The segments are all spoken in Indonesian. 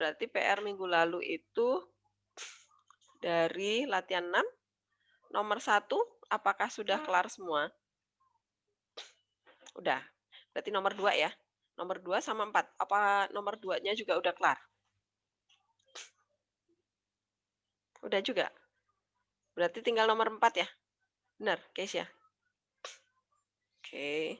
berarti PR minggu lalu itu dari latihan 6, nomor 1, apakah sudah kelar semua? Udah. Berarti nomor 2 ya. Nomor 2 sama 4. Apa nomor 2-nya juga udah kelar? Udah juga. Berarti tinggal nomor 4 ya. Benar, Keisha? Oke.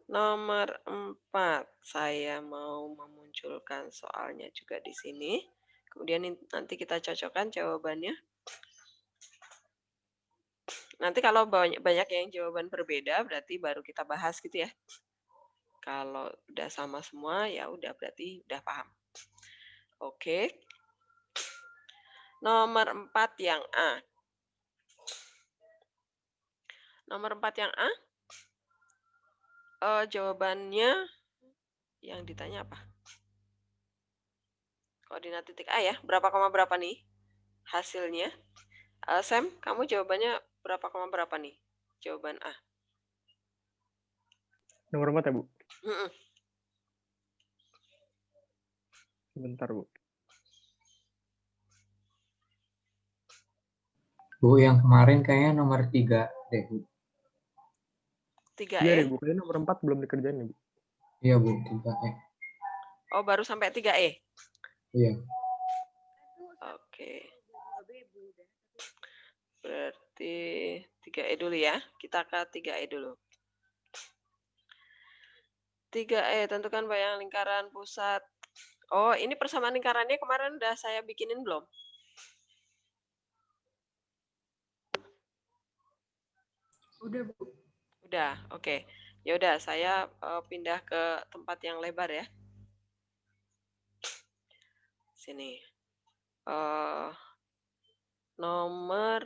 Nomor 4. Saya mau memunculkan soalnya juga di sini. Kemudian nanti kita cocokkan jawabannya. Nanti kalau banyak yang jawaban berbeda, berarti baru kita bahas gitu ya. Kalau udah sama semua, ya udah berarti udah paham. Oke. Nomor 4 yang A. Nomor 4 yang A, jawabannya yang ditanya apa? Koordinat titik A ya, berapa koma berapa nih hasilnya? Sam, kamu jawabannya berapa koma berapa nih? Jawaban A. Nomor 4 ya, Bu? Mm-mm. Sebentar, Bu. Bu, yang kemarin kayaknya nomor 3 deh, Bu. 3E? Iya deh, Bu. Kayaknya nomor 4 belum dikerjain ya, Bu. Iya, Bu, 3E. Oh, baru sampai 3E? Iya. Oke. Berarti 3E dulu ya. Kita ke 3E dulu. 3E, tentukan bayang lingkaran pusat. Oh, ini persamaan lingkarannya kemarin udah saya bikinin belum? Udah, Bu. Udah, oke. Ya udah, saya pindah ke tempat yang lebar ya. Sini. Nomor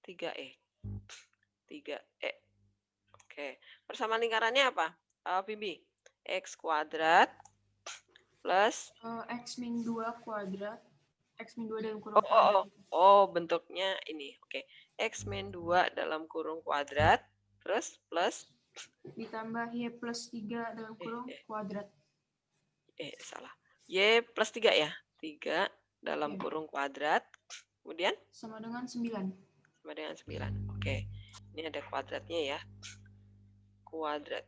3E. 3E. Oke. Persamaan lingkarannya apa? Bibi? X kuadrat plus X min 2 kuadrat. X min 2 dalam kurung Oh, kuadrat. bentuknya ini. Oke. X min 2 dalam kurung kuadrat terus plus Ditambah Y plus 3 dalam kurung kuadrat. Salah. Y plus 3 ya. 3 dalam Iya. kurung kuadrat. Kemudian? Sama dengan 9. Sama dengan 9. Oke. Ini ada kuadratnya ya. Kuadrat.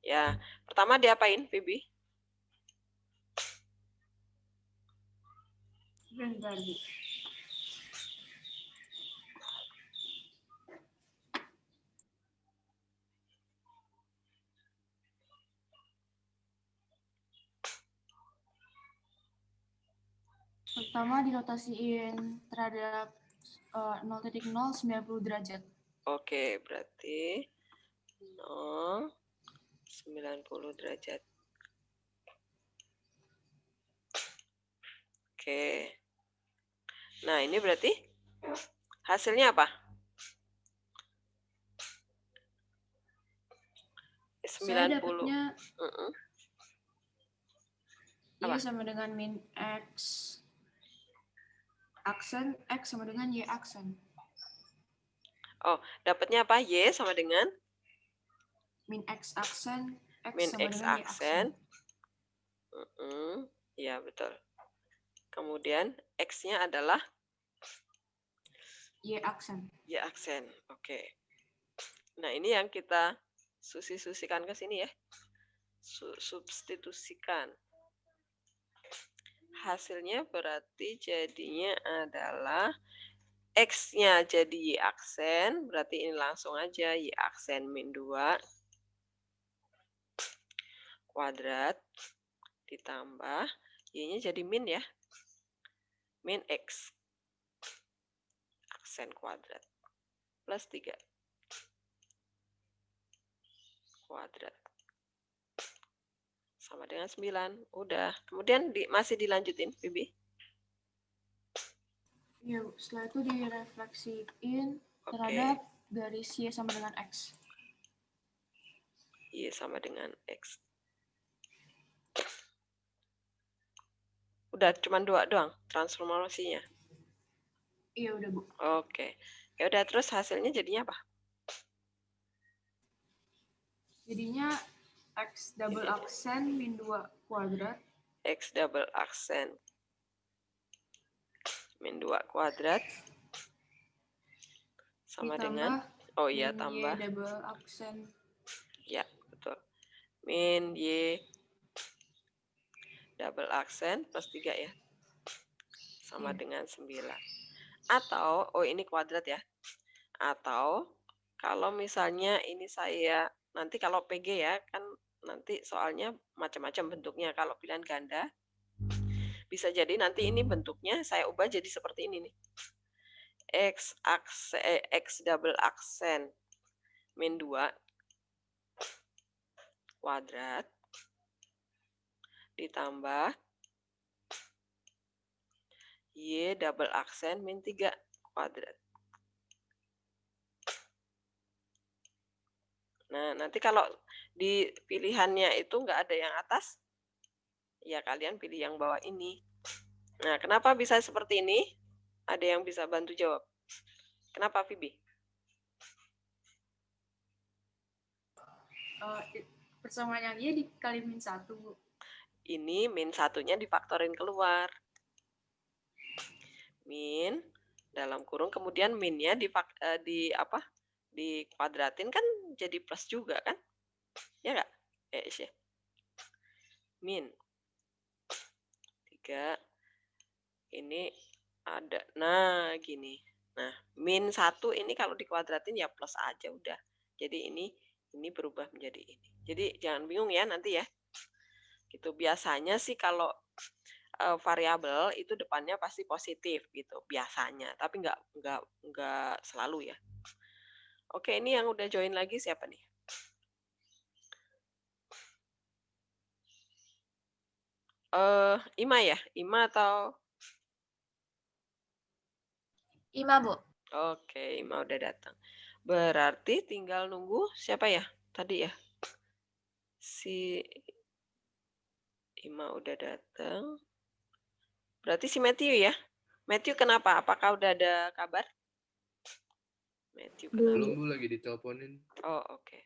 Ya. Pertama diapain, Bibi? Bentar, Bu. Pertama dirotasiin terhadap 0,0 90 derajat. Oke, berarti 0 90 derajat. Oke. Nah, ini berarti hasilnya apa? 90. Saya dapatnya Y Apa? sama dengan min X aksen, X sama dengan Y aksen. Oh, dapatnya apa? Y sama dengan? Min X aksen, X Min sama X dengan Y aksen. aksen. Ya, betul. Kemudian X-nya adalah? Y aksen. Y aksen. Oke. Nah, ini yang kita susikan ke sini ya. Substitusikan. Hasilnya berarti jadinya adalah X-nya jadi Y aksen, berarti ini langsung aja Y aksen min 2 kuadrat ditambah Y-nya jadi min ya. Min X aksen kuadrat plus 3 kuadrat sama dengan 9. Udah. Kemudian masih dilanjutin, Bibi? Iya, setelah itu direfleksiin terhadap garis Y sama dengan X. Y sama dengan X. Udah cuma 2 doang transformasinya. Iya, udah, Bu. Oke. Ya udah, terus hasilnya jadinya apa? Jadinya X double aksen min 2 kuadrat. X double aksen min 2 kuadrat sama dengan, oh iya, min tambah, Y double aksen. ya betul, min Y double aksen plus 3 ya, sama dengan 9. Atau, oh ini kuadrat ya, atau kalau misalnya ini saya, nanti kalau PG ya, kan nanti soalnya macam-macam bentuknya. Kalau pilihan ganda, bisa jadi nanti ini bentuknya saya ubah jadi seperti ini nih. X double aksen min 2 kuadrat ditambah Y double aksen min 3 kuadrat. Nah, nanti kalau di pilihannya itu nggak ada yang atas, ya kalian pilih yang bawah ini. Nah, kenapa bisa seperti ini? Ada yang bisa bantu jawab? Kenapa, Vibi? Persamaannya Y dikali min 1, Bu. Ini min satunya difaktorin keluar. Min dalam kurung, kemudian minnya dikuadratin kan jadi plus juga kan? Ya nggak? Ya. Min 3 ini ada. Nah, gini. Nah, min 1 ini kalau dikuadratin ya plus aja udah. Jadi ini berubah menjadi ini. Jadi jangan bingung ya nanti ya. Gitu biasanya sih kalau variabel itu depannya pasti positif gitu biasanya, tapi nggak selalu ya. Oke, ini yang udah join lagi siapa nih? Ima ya? Ima atau? Ima, Bu. Oke, Ima udah datang. Berarti tinggal nunggu siapa ya? Tadi ya? Si Ima udah datang. Berarti si Matthew ya? Matthew kenapa? Apakah udah ada kabar? Matthew kenapa? Belum, Bu, lagi diteleponin. Oh, oke.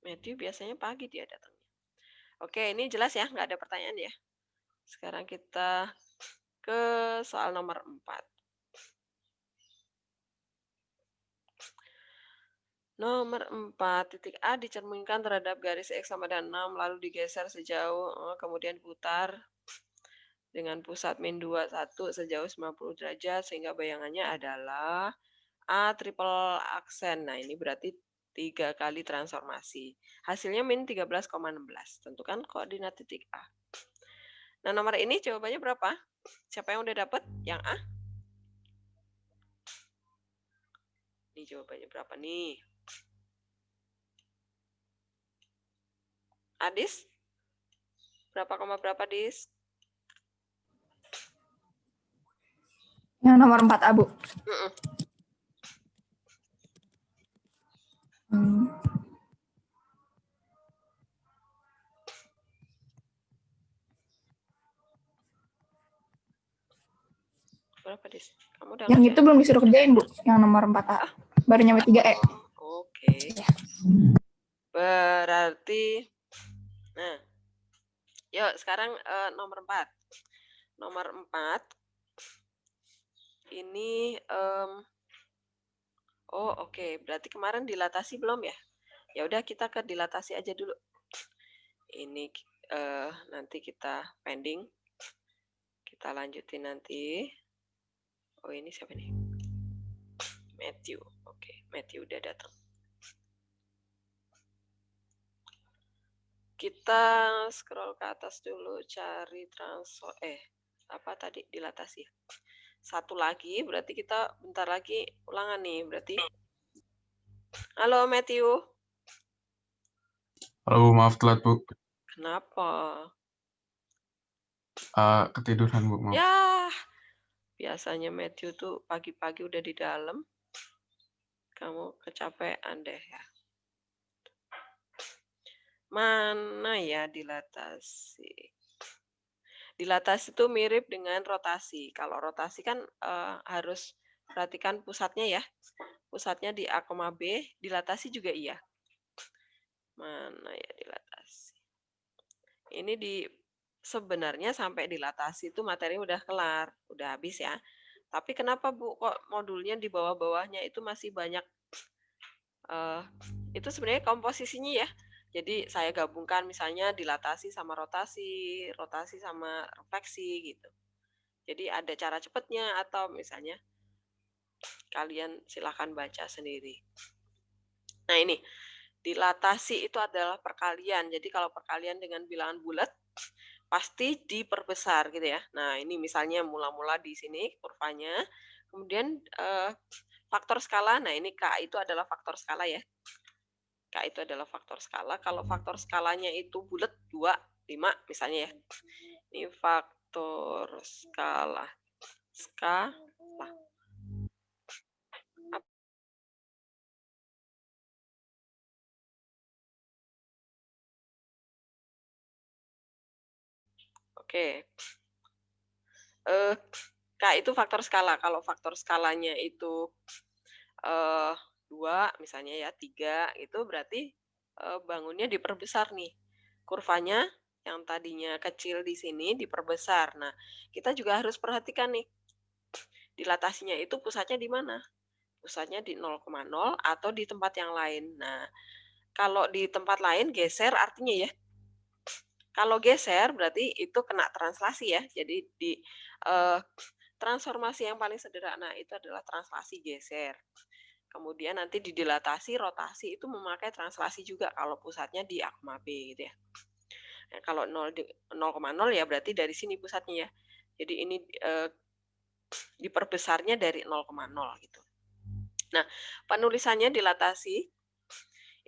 Matthew biasanya pagi dia datangnya. Oke, ini jelas ya, nggak ada pertanyaan ya. Sekarang kita ke soal nomor 4. Nomor 4, titik A dicerminkan terhadap garis X sama dengan 6, lalu digeser sejauh, kemudian putar dengan pusat min 21 sejauh 90 derajat, sehingga bayangannya adalah A triple aksen. Nah, ini berarti 3 kali transformasi. Hasilnya min 13,16. Tentukan koordinat titik A. Nah, nomor ini jawabannya berapa? Siapa yang udah dapat? Yang A? Ini jawabannya berapa nih? Adis? Berapa koma berapa, Dis? Yang nomor 4, Abu. Berapa, Dis? Kamu udah Yang ngerjain? itu belum disuruh kerjain, Bu. Yang nomor 4A. Baru nyampe 3E. Oke. Berarti, nah, yuk sekarang nomor 4. Nomor 4, ini, oh oke, berarti kemarin dilatasi belum ya? Ya udah kita ke dilatasi aja dulu. Ini nanti kita pending. Kita lanjutin nanti. Oh ini siapa nih? Matthew. Oke, Matthew udah datang. Kita scroll ke atas dulu, cari transfer. Apa tadi dilatasi? Satu lagi, berarti kita bentar lagi ulangan nih. Berarti, halo Matthew. Halo, maaf telat, Bu. Kenapa? Ketiduran, Bu, maaf. Ya, biasanya Matthew tuh pagi-pagi udah di dalam. Kamu kecapean deh ya. Mana ya dilatasi? Dilatasi itu mirip dengan rotasi. Kalau rotasi kan harus perhatikan pusatnya ya. Pusatnya di A, B, dilatasi juga iya. Mana ya dilatasi? Ini sebenarnya sampai dilatasi itu materi udah kelar, udah habis ya. Tapi kenapa Bu kok modulnya di bawah-bawahnya itu masih banyak? Itu sebenarnya komposisinya ya. Jadi saya gabungkan misalnya dilatasi sama rotasi, rotasi sama refleksi gitu. Jadi ada cara cepatnya atau misalnya kalian silahkan baca sendiri. Nah ini, dilatasi itu adalah perkalian. Jadi kalau perkalian dengan bilangan bulat, pasti diperbesar gitu ya. Nah ini misalnya mula-mula di sini kurvanya, kemudian faktor skala, nah ini K itu adalah faktor skala ya. K itu adalah faktor skala. Kalau faktor skalanya itu bulat 2, 5 misalnya ya. Ini faktor skala. Skala. Oke. K itu faktor skala. Kalau faktor skalanya itu 2 misalnya ya, 3 itu berarti bangunnya diperbesar nih. Kurvanya yang tadinya kecil di sini diperbesar. Nah, kita juga harus perhatikan nih. Dilatasinya itu pusatnya di mana? Pusatnya di 0,0 atau di tempat yang lain. Nah, kalau di tempat lain geser artinya ya. Kalau geser berarti itu kena translasi ya. Jadi di transformasi yang paling sederhana itu adalah translasi geser. Kemudian nanti di dilatasi, rotasi itu memakai translasi juga kalau pusatnya di A, B gitu ya. Nah, kalau 0,0 ya berarti dari sini pusatnya ya. Jadi ini diperbesarnya dari 0,0 gitu. Nah, penulisannya dilatasi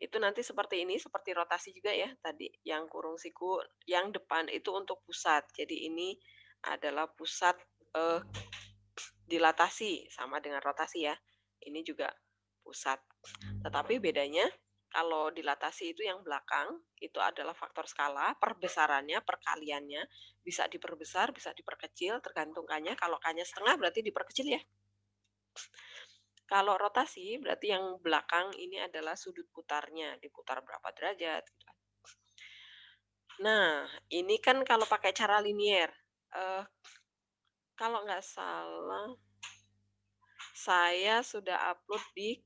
itu nanti seperti ini, seperti rotasi juga ya tadi. Yang kurung siku, yang depan itu untuk pusat. Jadi ini adalah pusat dilatasi sama dengan rotasi ya. Ini juga pusat. Tetapi bedanya kalau dilatasi itu yang belakang itu adalah faktor skala, perbesarannya, perkaliannya bisa diperbesar, bisa diperkecil tergantung K-nya. Kalau K-nya setengah berarti diperkecil ya. Kalau rotasi berarti yang belakang ini adalah sudut putarnya, diputar berapa derajat. Nah, ini kan kalau pakai cara linier. Kalau nggak salah, saya sudah upload di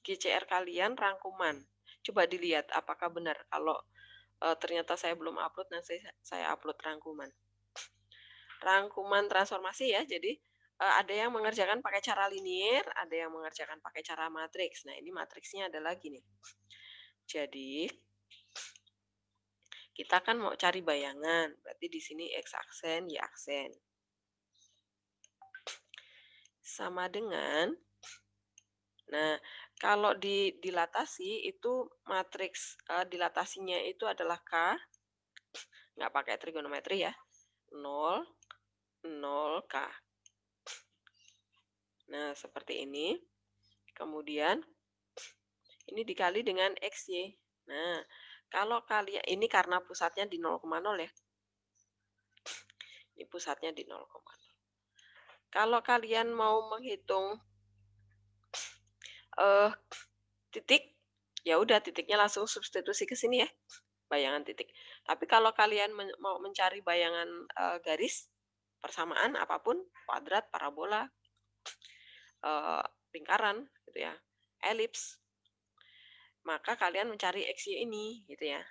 GCR kalian rangkuman. Coba dilihat apakah benar. Kalau ternyata saya belum upload, nanti saya upload rangkuman. Rangkuman transformasi ya, jadi ada yang mengerjakan pakai cara linier, ada yang mengerjakan pakai cara matriks. Nah, ini matriksnya adalah gini. Jadi, kita kan mau cari bayangan, berarti di sini X aksen, Y aksen. Sama dengan, nah, kalau dilatasi itu matriks dilatasinya itu adalah K, nggak pakai trigonometri ya, 0, 0K. Nah, seperti ini. Kemudian ini dikali dengan XY. Nah, kalau kalian ini karena pusatnya di 0,0 ya. Ini pusatnya di 0,0. Kalau kalian mau menghitung titik, ya udah titiknya langsung substitusi ke sini ya. Bayangan titik. Tapi kalau kalian mau mencari bayangan garis persamaan apapun, kuadrat, parabola, lingkaran gitu ya, elips, maka kalian mencari XY ini gitu ya.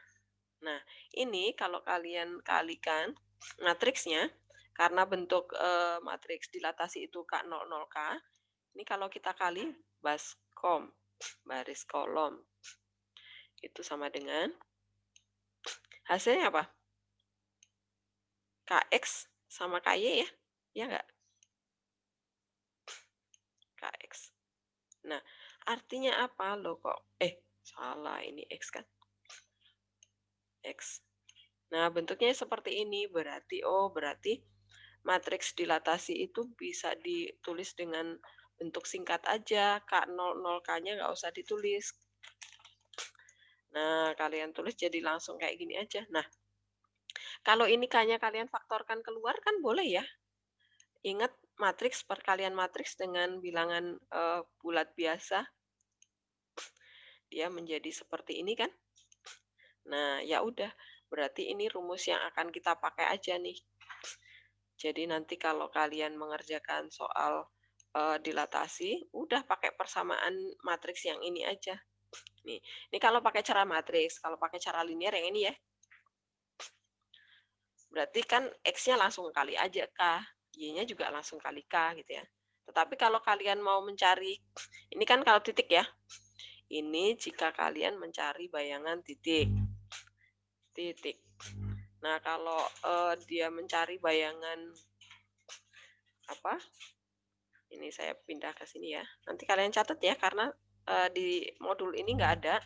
Nah, ini kalau kalian kalikan matriksnya karena bentuk matriks dilatasi itu K00K, ini kalau kita kali baskom baris kolom itu sama dengan hasilnya apa? KX sama KY ya? Ya enggak? KX. Nah, artinya apa loh kok? Salah, ini X kan? X. Nah, bentuknya seperti ini. Berarti matriks dilatasi itu bisa ditulis dengan bentuk singkat aja. K00K-nya nggak usah ditulis. Nah, kalian tulis jadi langsung kayak gini aja. Nah, kalau ini K-nya kalian faktorkan keluar kan boleh ya. Ingat matriks perkalian matriks dengan bilangan bulat biasa. Dia menjadi seperti ini kan. Nah, ya udah, berarti ini rumus yang akan kita pakai aja nih. Jadi nanti kalau kalian mengerjakan soal dilatasi, udah pakai persamaan matriks yang ini aja. Nih, ini kalau pakai cara matriks, kalau pakai cara linear yang ini ya. Berarti kan X-nya langsung kali aja K, Y-nya juga langsung kali K gitu ya. Tetapi kalau kalian mau mencari, ini kan kalau titik ya. Ini jika kalian mencari bayangan titik. Titik. Nah, kalau dia mencari bayangan apa? Ini saya pindah ke sini ya. Nanti kalian catat ya, karena di modul ini nggak ada,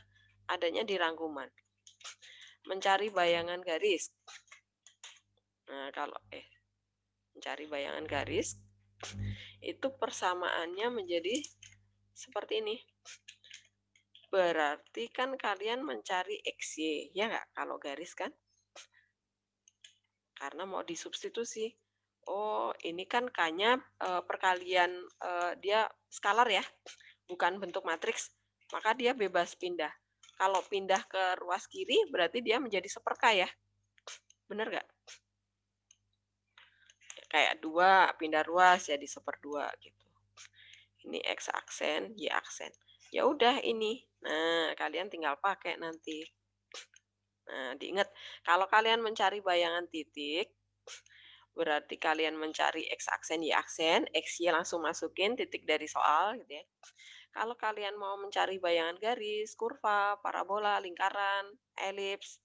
adanya di rangkuman. Mencari bayangan garis. Nah, kalau mencari bayangan garis, itu persamaannya menjadi seperti ini. Berarti kan kalian mencari XY, ya nggak? Kalau garis kan? Karena mau disubstitusi. Oh, ini kan K-nya perkalian, dia skalar ya, bukan bentuk matriks. Maka dia bebas pindah. Kalau pindah ke ruas kiri, berarti dia menjadi seperka ya. Bener nggak? Kayak 2, pindah ruas jadi 1/2 gitu. Ini X aksen, Y aksen. Ya udah ini. Nah, kalian tinggal pakai nanti. Nah, diingat, kalau kalian mencari bayangan titik, berarti kalian mencari X aksen, Y aksen, XY langsung masukin titik dari soal gitu ya. Kalau kalian mau mencari bayangan garis, kurva, parabola, lingkaran, elips,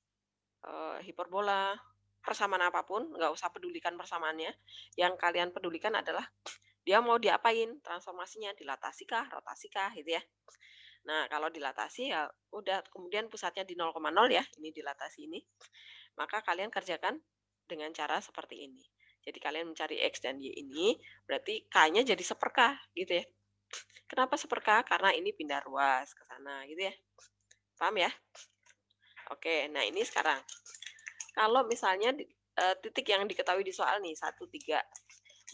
hiperbola, persamaan apapun, nggak usah pedulikan persamaannya. Yang kalian pedulikan adalah dia mau diapain, transformasinya, dilatasi kah, rotasi kah, gitu ya. Nah, kalau dilatasi ya udah, kemudian pusatnya di 0,0 ya, ini dilatasi ini. Maka kalian kerjakan dengan cara seperti ini. Jadi kalian mencari X dan Y ini, berarti K-nya jadi seperka gitu ya. Kenapa seperka? Karena ini pindah ruas ke sana gitu ya. Paham ya? Oke, nah ini sekarang. Kalau misalnya titik yang diketahui di soal nih, 1, 3.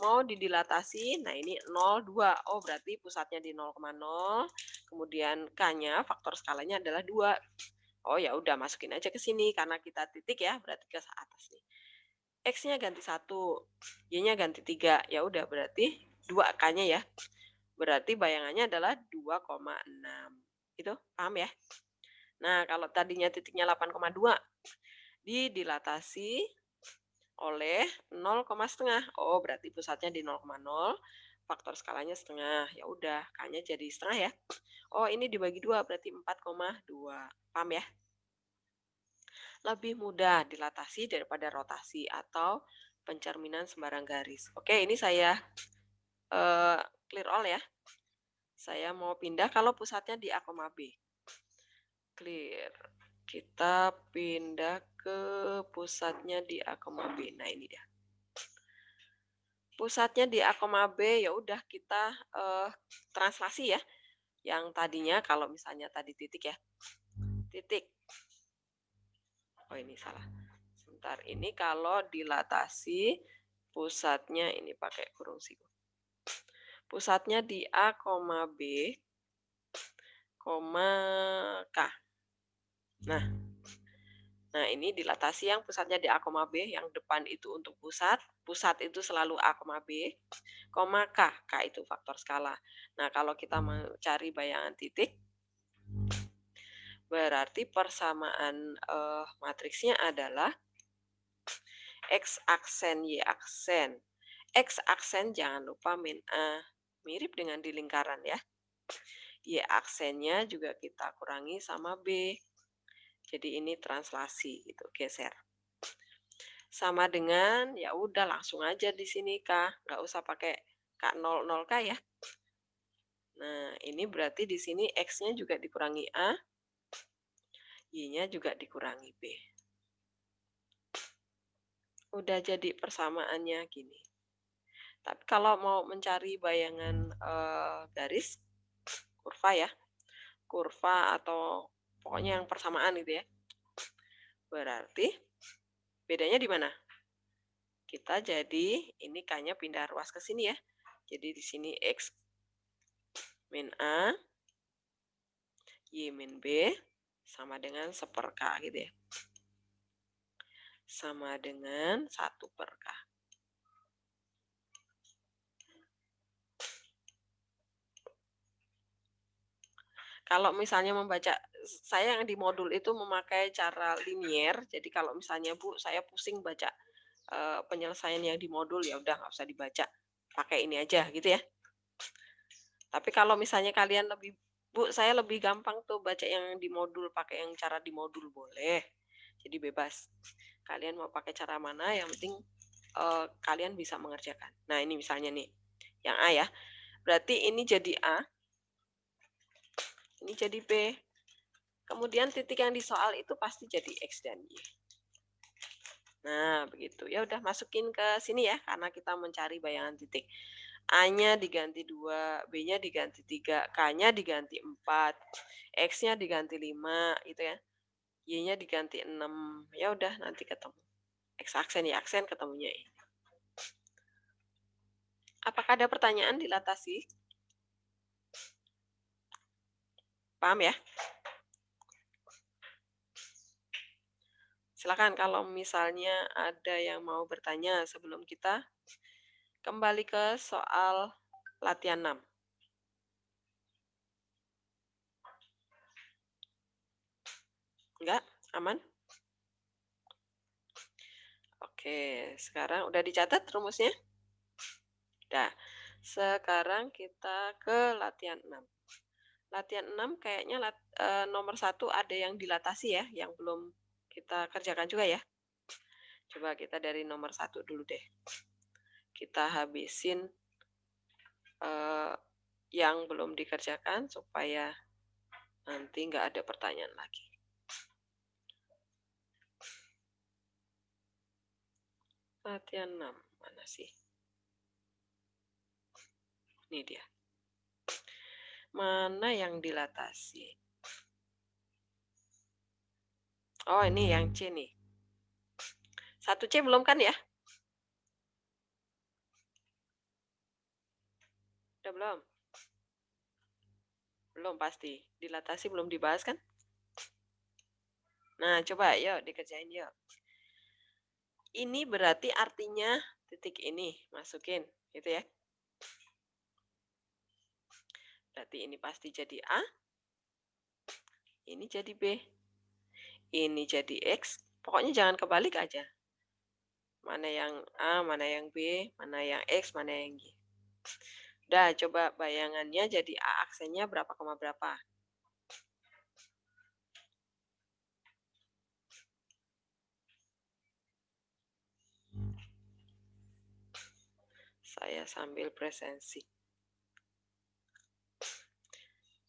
Mau didilatasi, nah ini 0, 2. Oh, berarti pusatnya di 0,0. Kemudian K-nya, faktor skalanya adalah 2. Oh, ya udah masukin aja ke sini karena kita titik ya, berarti ke atas nih. X-nya ganti 1, Y-nya ganti 3. Ya udah berarti 2 K-nya ya. Berarti bayangannya adalah 2,6. Itu paham ya? Nah, kalau tadinya titiknya 8,2 didilatasi oleh 0,5. Oh, berarti pusatnya di 0,0, faktor skalanya setengah. Ya udah, K-nya jadi setengah ya. Oh, ini dibagi 2 berarti 4,2. Paham ya? Lebih mudah dilatasi daripada rotasi atau pencerminan sembarang garis. Oke, ini saya clear all ya. Saya mau pindah kalau pusatnya di A, B. Clear. Kita pindah ke pusatnya di A, B. Nah, ini dia. Pusatnya di A, B, ya udah kita translasi ya. Yang tadinya kalau misalnya tadi titik ya. Titik. Oh, ini salah. Sebentar, ini kalau dilatasi pusatnya ini pakai kurung siku. Pusatnya di A, B, K. Nah, ini dilatasi yang pusatnya di A, B, yang depan itu untuk pusat itu selalu A, B, K. K itu faktor skala. Nah, kalau kita mencari bayangan titik, berarti persamaan matriksnya adalah X aksen, Y aksen. X aksen jangan lupa min A, mirip dengan di lingkaran ya. Y aksennya juga kita kurangi sama B. Jadi ini translasi gitu, geser. Sama dengan ya udah langsung aja di sini K, nggak usah pakai K00 K ya. Nah, ini berarti di sini X-nya juga dikurangi A, Y-nya juga dikurangi B. Udah jadi persamaannya gini. Tapi kalau mau mencari bayangan garis, kurva ya, kurva atau pokoknya yang persamaan gitu ya, berarti bedanya di mana? Kita jadi ini K-nya pindah ruas ke sini ya. Jadi di sini X min A, Y min B sama dengan seper K gitu ya. sama dengan 1/K. Kalau misalnya membaca, saya yang di modul itu memakai cara linier, jadi kalau misalnya Bu, saya pusing baca penyelesaian yang di modul, ya udah nggak usah dibaca, pakai ini aja gitu ya. Tapi kalau misalnya kalian lebih, Bu, saya lebih gampang tuh baca yang di modul, pakai yang cara di modul boleh, jadi bebas. Kalian mau pakai cara mana, yang penting kalian bisa mengerjakan. Nah ini misalnya nih, yang A ya, berarti ini jadi A, ini jadi B. Kemudian titik yang di soal itu pasti jadi X dan Y. Nah, begitu. Ya udah masukin ke sini ya, karena kita mencari bayangan titik. A-nya diganti 2, B-nya diganti 3, K-nya diganti 4, X-nya diganti 5, gitu ya. Y-nya diganti 6. Ya udah nanti ketemu. X aksen, Y aksen ketemunya ini. Apakah ada pertanyaan di latasi? Paham ya? Silakan kalau misalnya ada yang mau bertanya sebelum kita kembali ke soal latihan 6. Enggak? Aman? Oke, sekarang udah dicatat rumusnya? Udah. Sekarang kita ke latihan 6. Latihan 6 kayaknya nomor 1 ada yang dilatasi ya, yang belum kita kerjakan juga ya. Coba kita dari nomor 1 dulu deh. Kita habisin yang belum dikerjakan supaya nanti nggak ada pertanyaan lagi. Latihan 6, mana sih? Ini dia. Mana yang dilatasi? Oh, ini yang C nih. 1C belum kan ya? Udah belum? Belum pasti. Dilatasi belum dibahas kan? Nah, coba yuk dikerjain yuk. Ini berarti artinya titik ini, masukin, gitu ya. Berarti ini pasti jadi A, ini jadi B, ini jadi X, pokoknya jangan kebalik aja. Mana yang A, mana yang B, mana yang X, mana yang Y. Udah, coba bayangannya jadi A aksennya berapa koma berapa. Saya sambil presensi.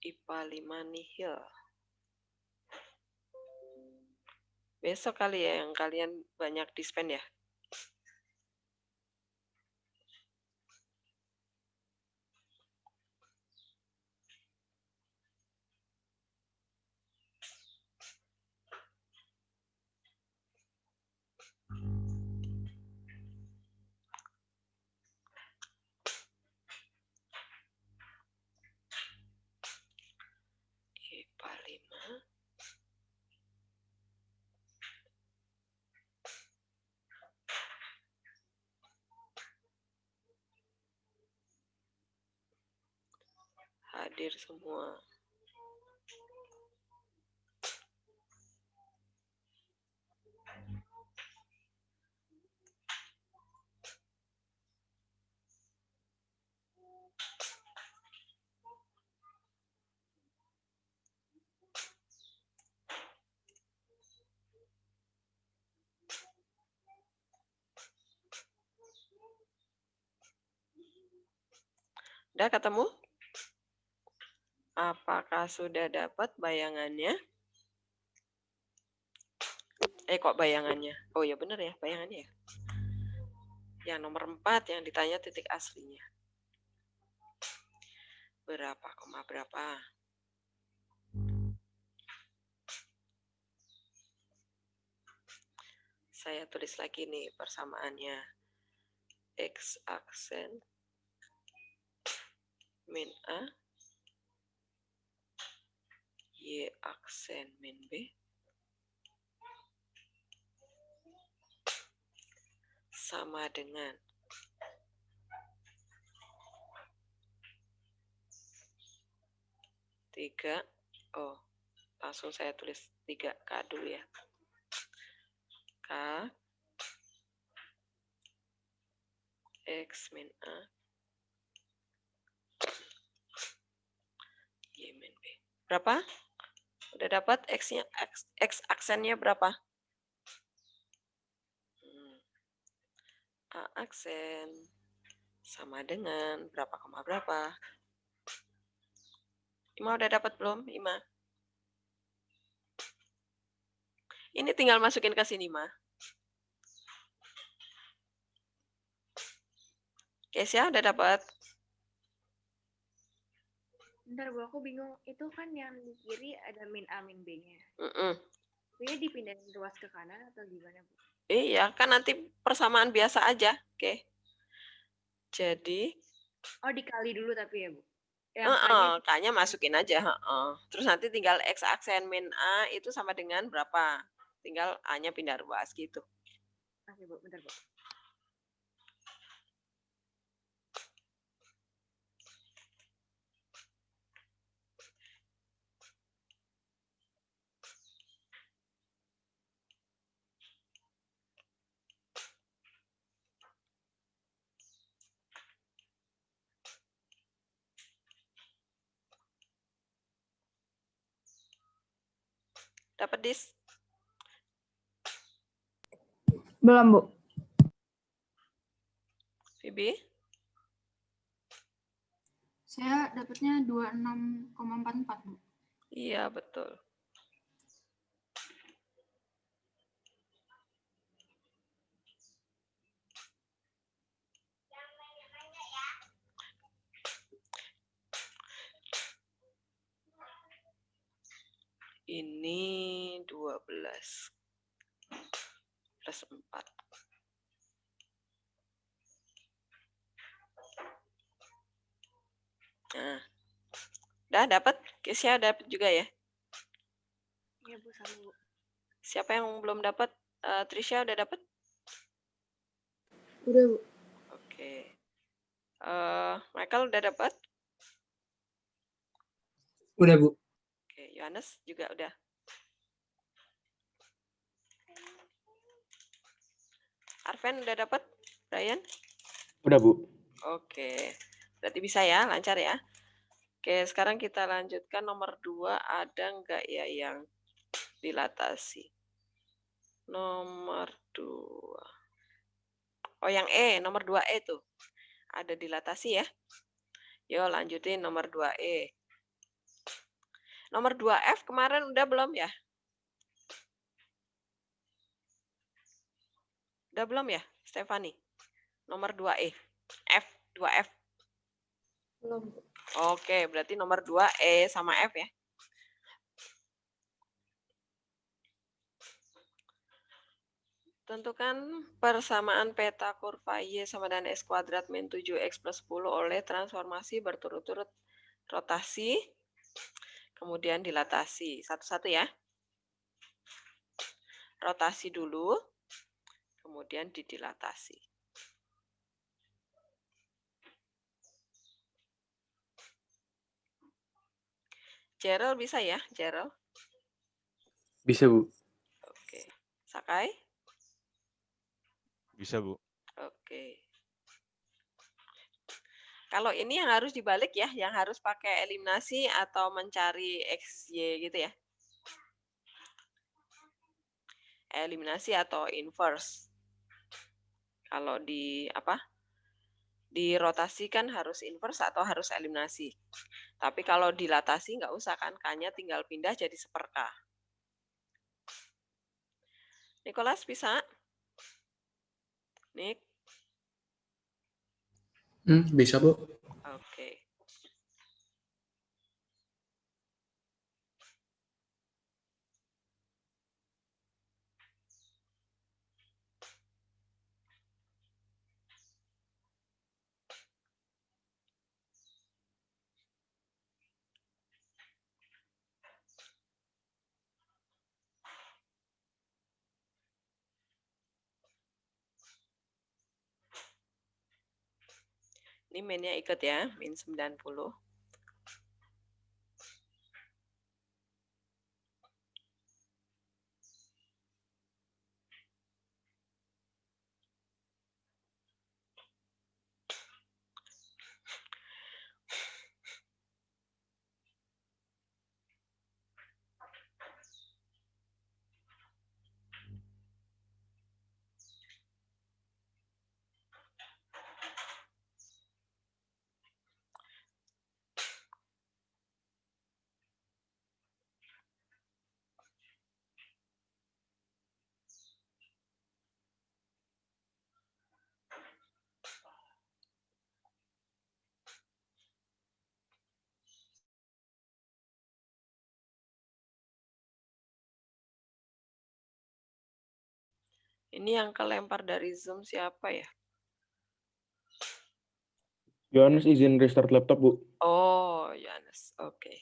IPA 5 nihil. Besok kali ya yang kalian banyak dispen ya. IPA 5. Hadir semua. Udah ketemu? Apakah sudah dapat bayangannya? Kok bayangannya? Oh ya bener ya, bayangannya ya. Yang nomor 4 yang ditanya titik aslinya. Berapa koma berapa? Saya tulis lagi nih persamaannya. X aksen min A, Y aksen min B, sama dengan 3. Oh, langsung saya tulis 3K dulu ya. K X min A Y min B. Berapa? Udah dapat X-nya, X aksennya berapa? A aksen sama dengan berapa koma berapa? Ima udah dapat belum? Ima. Ini tinggal masukin ke sini, Ma. Kesia udah dapat? Bentar Bu, aku bingung. Itu kan yang di kiri ada min A, min B-nya. Mm-mm. Ini dipindahin ruas ke kanan atau gimana Bu? Iya, kan nanti persamaan biasa aja. Oke. Jadi, Oh, dikali dulu tapi ya Bu? Yang K-nya masukin aja. Terus nanti tinggal X aksen min A itu sama dengan berapa? Tinggal A-nya pindah ruas gitu. Oke Bu, bentar Bu. Dapat dis? Belum, Bu. Vibi? Saya dapatnya 26,44, Bu. Iya, betul. Ini 12 plus 4. Nah, udah dapat? Kesia dapat juga ya? Iya Bu, sama Bu. Siapa yang belum dapat? Trisha udah dapat? Udah Bu. Oke. Michael udah dapat? Udah Bu. Oke, Yohanes juga udah. Arven udah dapat? Brian? Udah, Bu. Oke. Berarti bisa ya, lancar ya. Oke, sekarang kita lanjutkan nomor 2. Ada nggak ya yang dilatasi? Nomor 2. Oh, yang E, nomor 2E tuh. Ada dilatasi ya. Yuk lanjutin nomor 2E. Nomor 2F kemarin udah belum ya? Udah belum ya, Stefani? Nomor 2E. F, 2F. Belum Bu. Oke, berarti nomor 2E sama F ya. Tentukan persamaan peta kurva Y sama dengan X kuadrat min 7X plus 10 oleh transformasi berturut-turut rotasi, kemudian dilatasi. Satu-satu ya. Rotasi dulu, kemudian didilatasi. Gerald bisa ya, Gerald? Bisa, Bu. Oke. Sakai? Bisa, Bu. Oke. Kalau ini yang harus dibalik ya, yang harus pakai eliminasi atau mencari X, Y gitu ya. Eliminasi atau inverse. Kalau di apa? Di rotasi kan harus inverse atau harus eliminasi. Tapi kalau dilatasi nggak usah kan, K-nya tinggal pindah jadi seperka. Nicholas bisa? Nick? Bisa Bu. Oke. Ini min-nya ikut ya, min 90. Ini yang kelempar dari Zoom siapa ya? Yohanes izin restart laptop, Bu. Oh, Yohanes. Oke.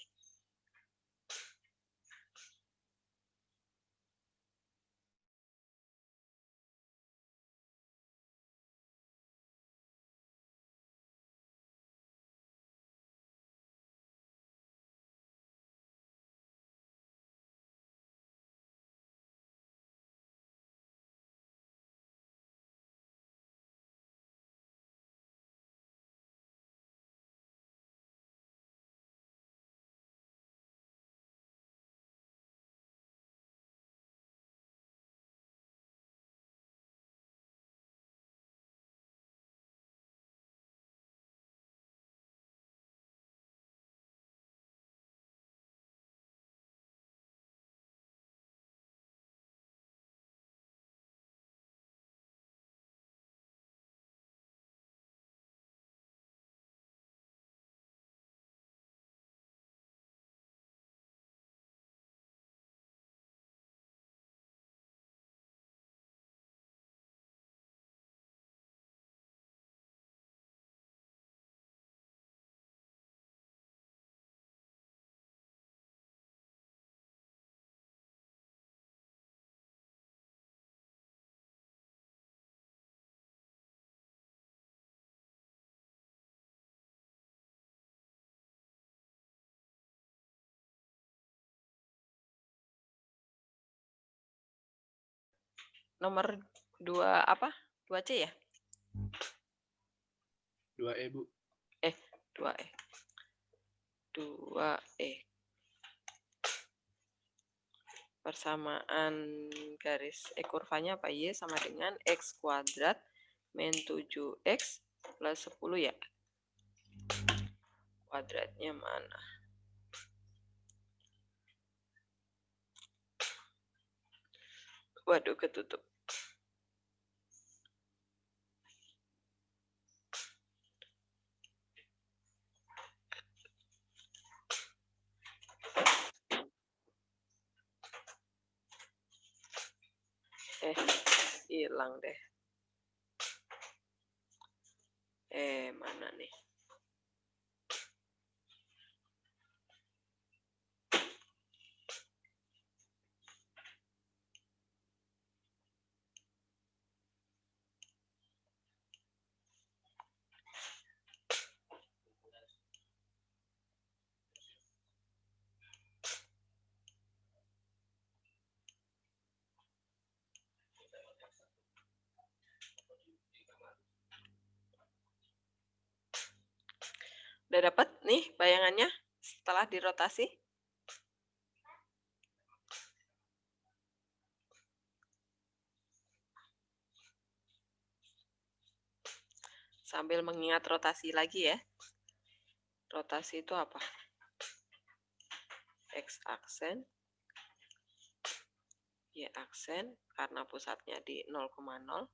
Nomor 2 apa? 2C ya? 2E, Bu. 2E. 2E. Persamaan garis kurvanya apa? Y sama dengan X kuadrat min 7X plus 10 ya? Kuadratnya mana? Waduh, ketutup. Hilang deh. Mana nih? Udah dapat nih bayangannya setelah dirotasi? Sambil mengingat rotasi lagi ya. Rotasi itu apa? X aksen, Y aksen, karena pusatnya di 0,0,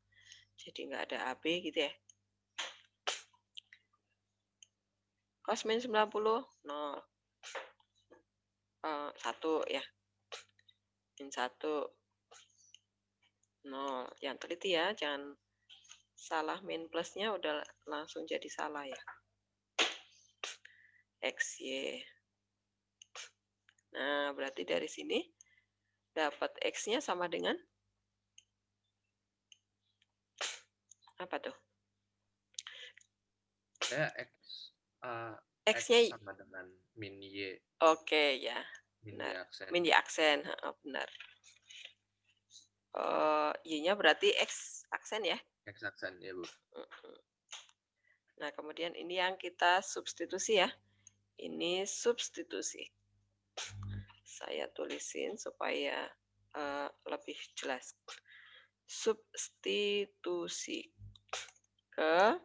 jadi nggak ada AB gitu ya. Cos min 90, 0. 1 ya. Min 1, 0. Yang teliti ya, jangan salah min plusnya udah langsung jadi salah ya. XY. Nah, berarti dari sini dapat X-nya sama dengan apa tuh? Saya X-nya X sama dengan min Y. oke ya. Min Y Benar. aksen. Min Y aksen, benar. Y-nya berarti X aksen ya. X aksen, ya Bu. Nah, kemudian ini yang kita substitusi ya. Ini substitusi. Saya tulisin supaya lebih jelas. Substitusi ke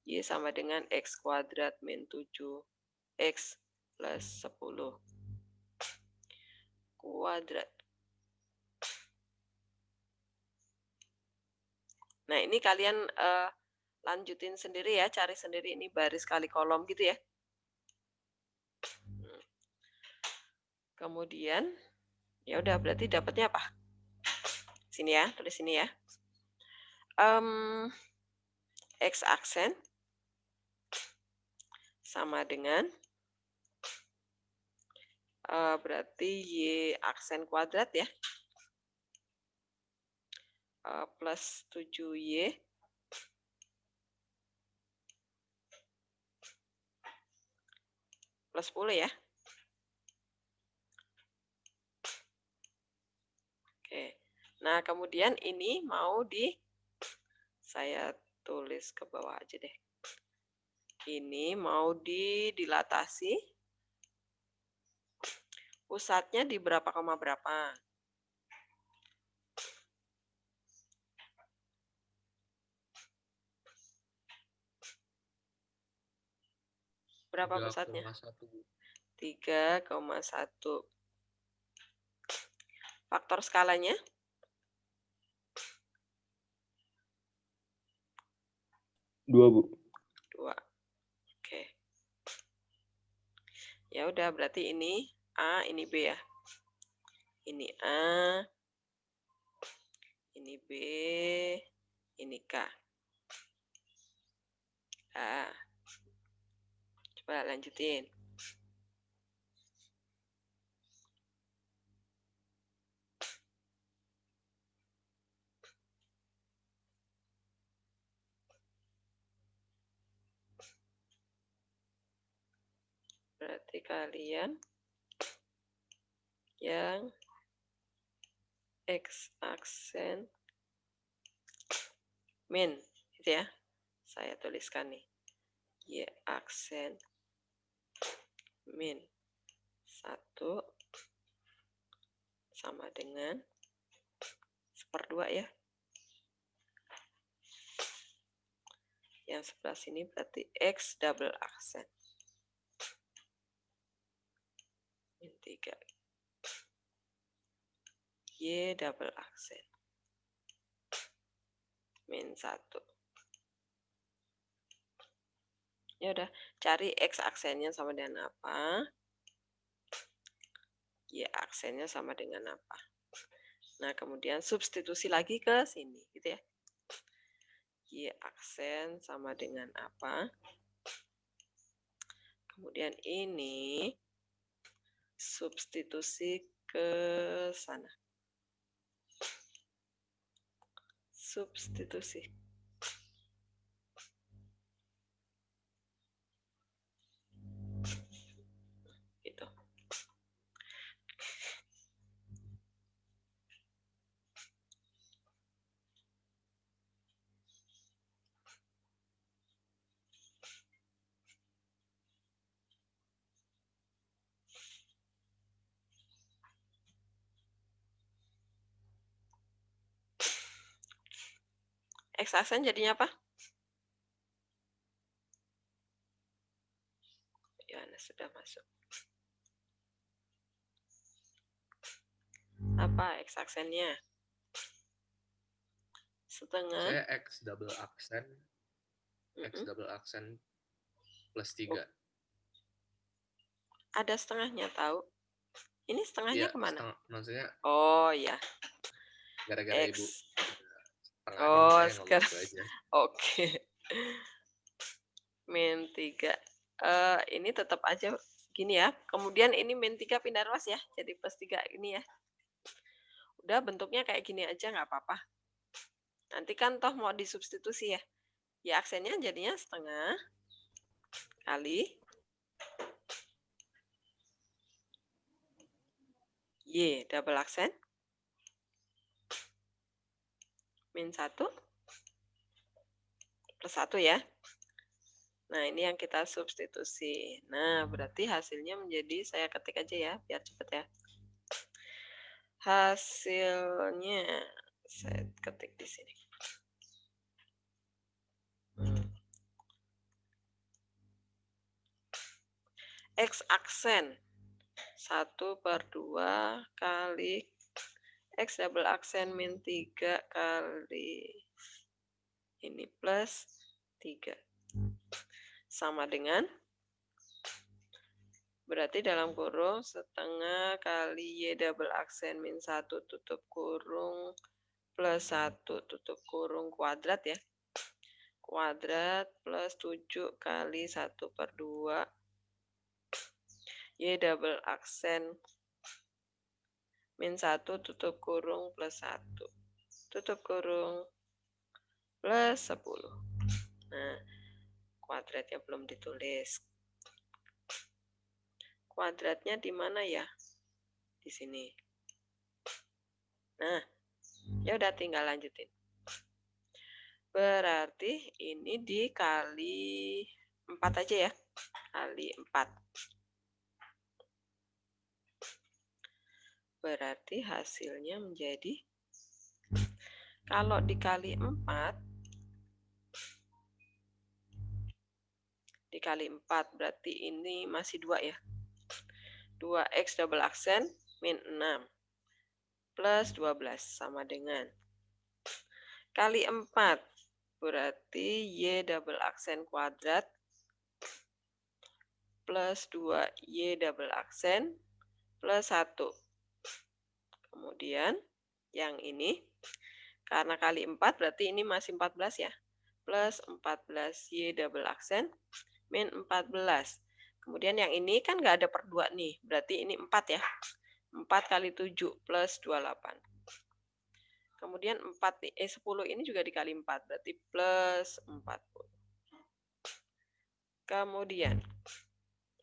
Y sama dengan X kuadrat min 7X plus 10 kuadrat. Nah, ini kalian lanjutin sendiri ya, cari sendiri ini baris kali kolom gitu ya. Kemudian, ya udah berarti dapatnya apa? Sini ya, tulis sini ya. X aksen sama dengan berarti Y aksen kuadrat ya. Plus 7Y plus 10 ya. Oke. Nah, kemudian ini mau saya tulis ke bawah aja deh. Ini mau dilatasi. Pusatnya di berapa koma berapa? Berapa pusatnya? 3,1. Faktor skalanya? 2, Bu. 2. Oke. Ya udah berarti ini A, ini B ya. Ini A, ini B, ini K. Coba lanjutin. Berarti kalian yang X aksen min, gitu ya. Saya tuliskan nih. Y aksen min 1 sama dengan 1/2 ya. Yang sebelah sini berarti X double aksen min 3. Y double aksen min 1. Ya udah, cari X aksennya sama dengan apa? Y aksennya sama dengan apa? Nah, kemudian substitusi lagi ke sini, gitu ya. Y aksen sama dengan apa? Kemudian ini substitusi ke sana. Substitusi. Gitu. X aksen jadinya apa? Ya, sudah masuk. Apa X aksennya? Setengah. Saya X double aksen. X double aksen plus 3. Ada setengahnya tahu. Ini setengahnya Iya, kemana? maksudnya Oh ya. gara-gara X. Ibu setengahnya Oh, saya sekarang. ngomong aja. Oke. Min 3. Ini tetap aja gini ya. Kemudian ini min 3 pindah ruas ya. Jadi plus 3 ini ya. Udah bentuknya kayak gini aja nggak apa-apa. Nanti kan toh mau disubstitusi ya. Ya aksennya jadinya setengah. kali Y double aksen min 1 plus 1 ya. Nah, ini yang kita substitusi. Nah, berarti hasilnya menjadi, saya ketik aja ya, biar cepet ya. Hasilnya, saya ketik di sini. X aksen 1/2 kali X double aksen min 3 kali ini plus 3. Sama dengan, berarti dalam kurung setengah kali Y double aksen min 1 tutup kurung plus 1 tutup kurung kuadrat ya. Kuadrat plus 7 kali 1/2 Y double aksen min 1 tutup kurung plus 1 tutup kurung plus 10. Nah, kuadratnya belum ditulis. Kuadratnya di mana ya? Di sini. Nah, ya udah tinggal lanjutin. Berarti ini dikali 4 aja ya. Kali 4. Berarti hasilnya menjadi, kalau dikali 4 berarti ini masih 2 ya. 2x double aksen min 6 plus 12 sama dengan kali 4 berarti Y double aksen kuadrat plus 2Y double aksen plus 1. Kemudian yang ini, karena kali 4 berarti ini masih 14 ya. Plus 14Y double aksen min 14. Kemudian yang ini kan nggak ada per 2 nih. Berarti ini 4 ya. 4 kali 7 plus 28. Kemudian 10 ini juga dikali 4. Berarti plus 40. Kemudian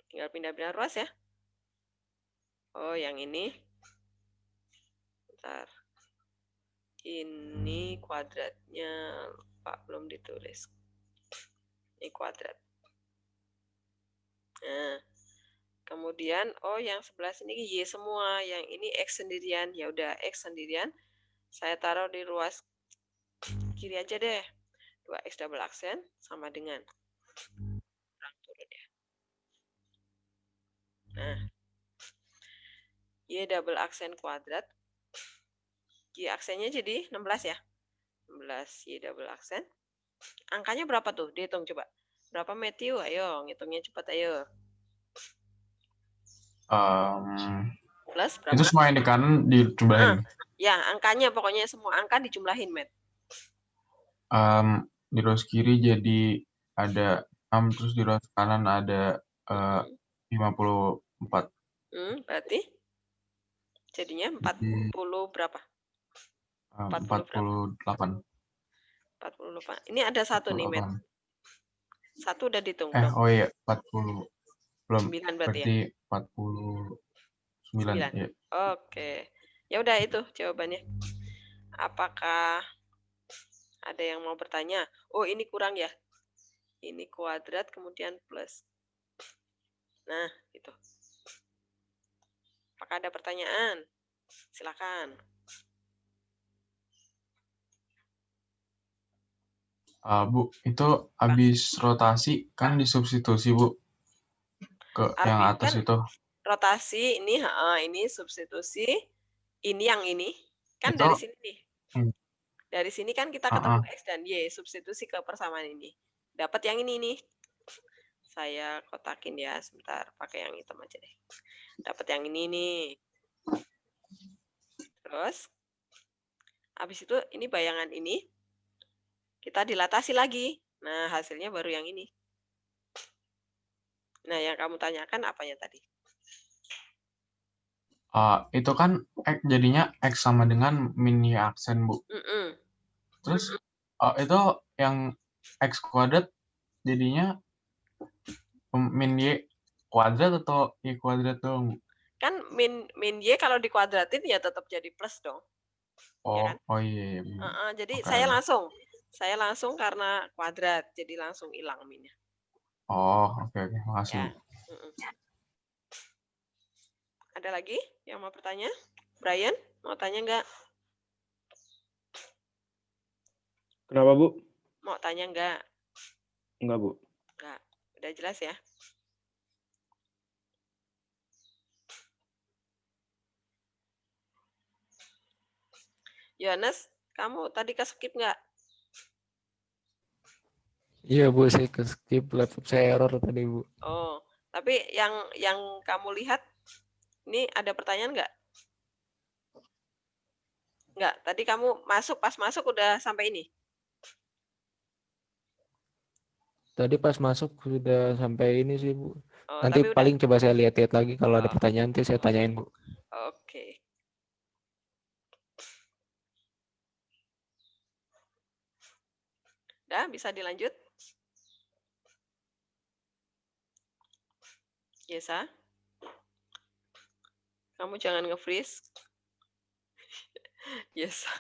tinggal pindah-pindah ruas ya. Oh, yang ini. Bentar. Ini kuadratnya lupa, belum ditulis. Ini kuadrat. Nah, kemudian yang sebelah sini Y semua, yang ini X sendirian. Ya udah, X sendirian. Saya taruh di ruas kiri aja deh. 2X double aksen sama dengan kurang turun ya. Nah, Y double aksen kuadrat. Y aksennya jadi 16 ya. 16 Y double aksen. Angkanya berapa tuh? Dihitung coba. Berapa Matthew? Ayo, ngitungnya cepat ayo. Plus berapa? Itu semua yang di kanan dijumlahin. Ya, angkanya pokoknya semua angka dijumlahin, Matt. Di ruas kiri jadi ada 6, terus di ruas kanan ada 54. Berarti jadinya 40 berapa? 48. 48. Ini ada satu 48. nih, Matt. Satu udah dihitung belum? Oh iya, 40. Belum. 9 berarti Berarti ya? 49. Ya. Oke. Ya udah itu jawabannya. Apakah ada yang mau bertanya? Oh, ini kurang ya. Ini kuadrat kemudian plus. Nah, itu. Apakah ada pertanyaan? Silakan. Bu, itu habis rotasi kan disubstitusi, Bu, ke yang atas kan itu. Rotasi ini substitusi, ini yang ini kan itu, dari sini nih. Dari sini kan kita ketemu X dan Y, substitusi ke persamaan ini. Dapat yang ini nih. Saya kotakin ya, sebentar, pakai yang hitam aja deh. Dapat yang ini nih. Terus habis itu ini bayangan ini kita dilatasi lagi. Nah, hasilnya baru yang ini. Nah, yang kamu tanyakan apanya tadi? Itu kan jadinya X sama dengan min Y aksen, Bu. Terus itu yang X kuadrat jadinya min Y kuadrat atau Y kuadrat doang, Bu? Kan min Y kalau dikuadratin ya tetap jadi plus dong. Ya kan? Oh iya, bener. Jadi Oke, saya oke. langsung karena kuadrat, jadi langsung hilang minnya. Oh, oke. Makasih, Ya. Bu. Ada lagi yang mau bertanya? Brian, mau tanya nggak? Kenapa, Bu? Mau tanya nggak? Enggak, Bu. Nggak. Udah jelas ya? Yohanes, kamu tadi ke-skip nggak? Iya Bu, saya skip laptop saya error tadi Bu. Oh, tapi yang kamu lihat, ini ada pertanyaan nggak? Nggak, tadi kamu pas masuk udah sampai ini? Tadi pas masuk sudah sampai ini sih Bu. Oh, Nanti tapi udah. paling coba saya lihat-lihat lagi kalau ada Oh. pertanyaan nanti saya tanyain Bu. Oke. Udah, bisa dilanjut? Yesa? Kamu jangan nge-freeze. Yesa.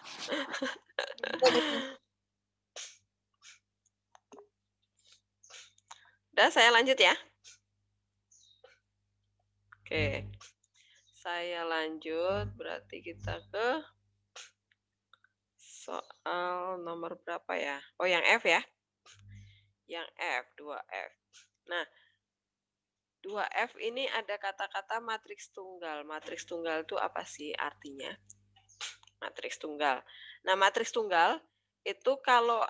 Udah, saya lanjut ya. Oke. Saya lanjut, berarti kita ke soal nomor berapa ya? Oh, yang F ya? Yang F, 2F. Nah, 2F ini ada kata-kata matriks tunggal. Matriks tunggal itu apa sih artinya? Matriks tunggal. Nah, matriks tunggal itu kalau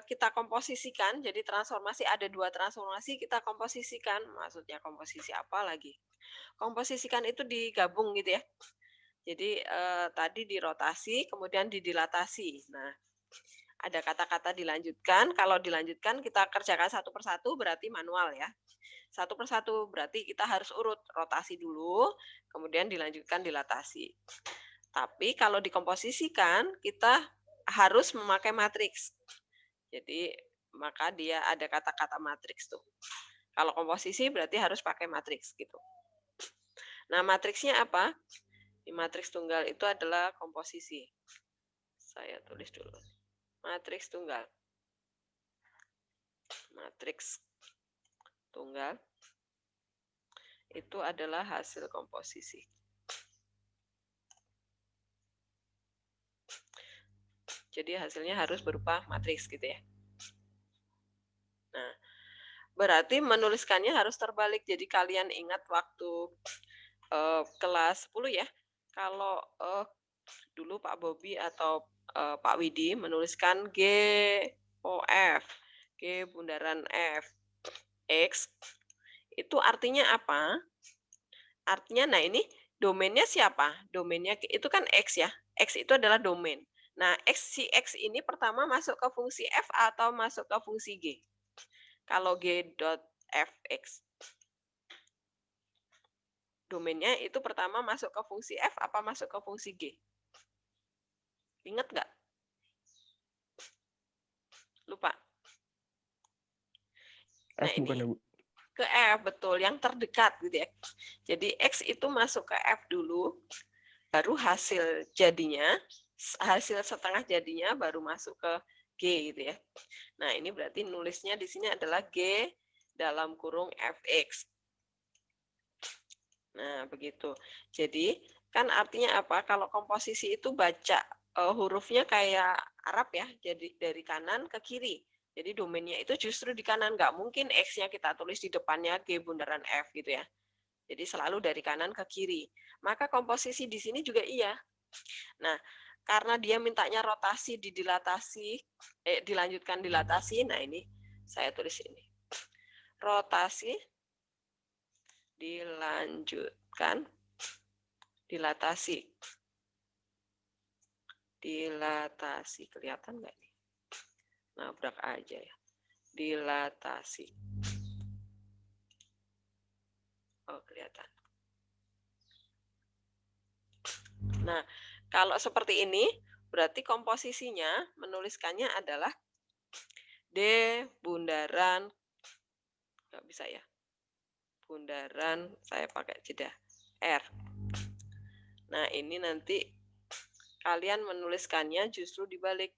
kita komposisikan, jadi transformasi ada 2 transformasi, kita komposisikan. Maksudnya komposisi apa lagi? Komposisikan itu digabung gitu ya. Jadi tadi dirotasi, kemudian didilatasi. Nah, ada kata-kata dilanjutkan. Kalau dilanjutkan kita kerjakan satu persatu berarti manual ya. Satu persatu berarti kita harus urut, rotasi dulu, kemudian dilanjutkan dilatasi. Tapi kalau dikomposisikan kita harus memakai matriks. Jadi maka dia ada kata-kata matriks tuh. Kalau komposisi berarti harus pakai matriks gitu. Nah, matriksnya apa? Di matriks tunggal itu adalah komposisi. Saya tulis dulu. Matriks tunggal. Matriks tunggal itu adalah hasil komposisi. Jadi hasilnya harus berupa matriks gitu ya. Nah, berarti menuliskannya harus terbalik. Jadi kalian ingat waktu kelas 10 ya. Kalau dulu Pak Bobi atau Pak Widi menuliskan GOF, G bundaran F, X, itu artinya apa? Artinya, nah ini domainnya siapa? Domainnya itu kan X ya. X itu adalah domain. Nah, si X ini pertama masuk ke fungsi F atau masuk ke fungsi G? Kalau G.fx. Domainnya itu pertama masuk ke fungsi F apa masuk ke fungsi G? Ingat nggak? Lupa. Nah, F bukan ya, Bu? Ke F, betul. Yang terdekat gitu ya. Jadi X itu masuk ke F dulu, baru hasil jadinya, hasil setengah jadinya baru masuk ke G gitu ya. Nah, ini berarti nulisnya di sini adalah G dalam kurung Fx. Nah, begitu. Jadi, kan artinya apa? Kalau komposisi itu baca hurufnya kayak Arab ya, jadi dari kanan ke kiri. Jadi domainnya itu justru di kanan, nggak mungkin X-nya kita tulis di depannya G bundaran F gitu ya. Jadi selalu dari kanan ke kiri. Maka komposisi di sini juga iya. Nah, karena dia mintanya rotasi didilatasi, dilanjutkan dilatasi, nah ini saya tulis ini. Rotasi dilanjutkan dilatasi. Dilatasi, kelihatan nggak nih? Nabrak aja ya. Dilatasi. Oh, kelihatan. Nah, kalau seperti ini, berarti komposisinya menuliskannya adalah D bundaran, nggak bisa ya, bundaran, saya pakai jeda R. Nah, ini nanti kalian menuliskannya justru dibalik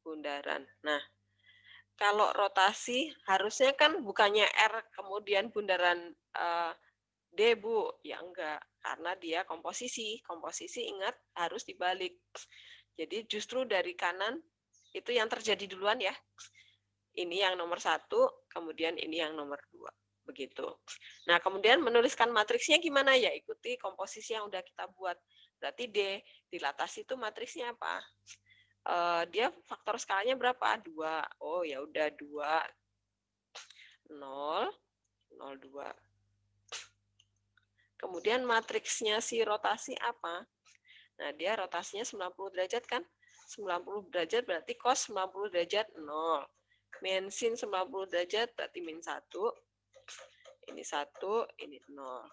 bundaran. Nah, kalau rotasi harusnya kan bukannya R kemudian bundaran D, Bu. Ya enggak, karena dia komposisi. Komposisi ingat harus dibalik. Jadi justru dari kanan itu yang terjadi duluan ya. Ini yang nomor 1, kemudian ini yang nomor 2. Begitu. Nah, kemudian menuliskan matriksnya gimana? Ya ikuti komposisi yang udah kita buat. Berarti D, dilatasi itu matriksnya apa? Dia faktor skalanya berapa? 2. Oh, ya udah 2, 0, 0, 2. Kemudian matriksnya si rotasi apa? Nah, dia rotasinya 90 derajat kan? 90 derajat berarti cos 90 derajat 0. Min sin 90 derajat berarti min 1. Ini 1, ini 0.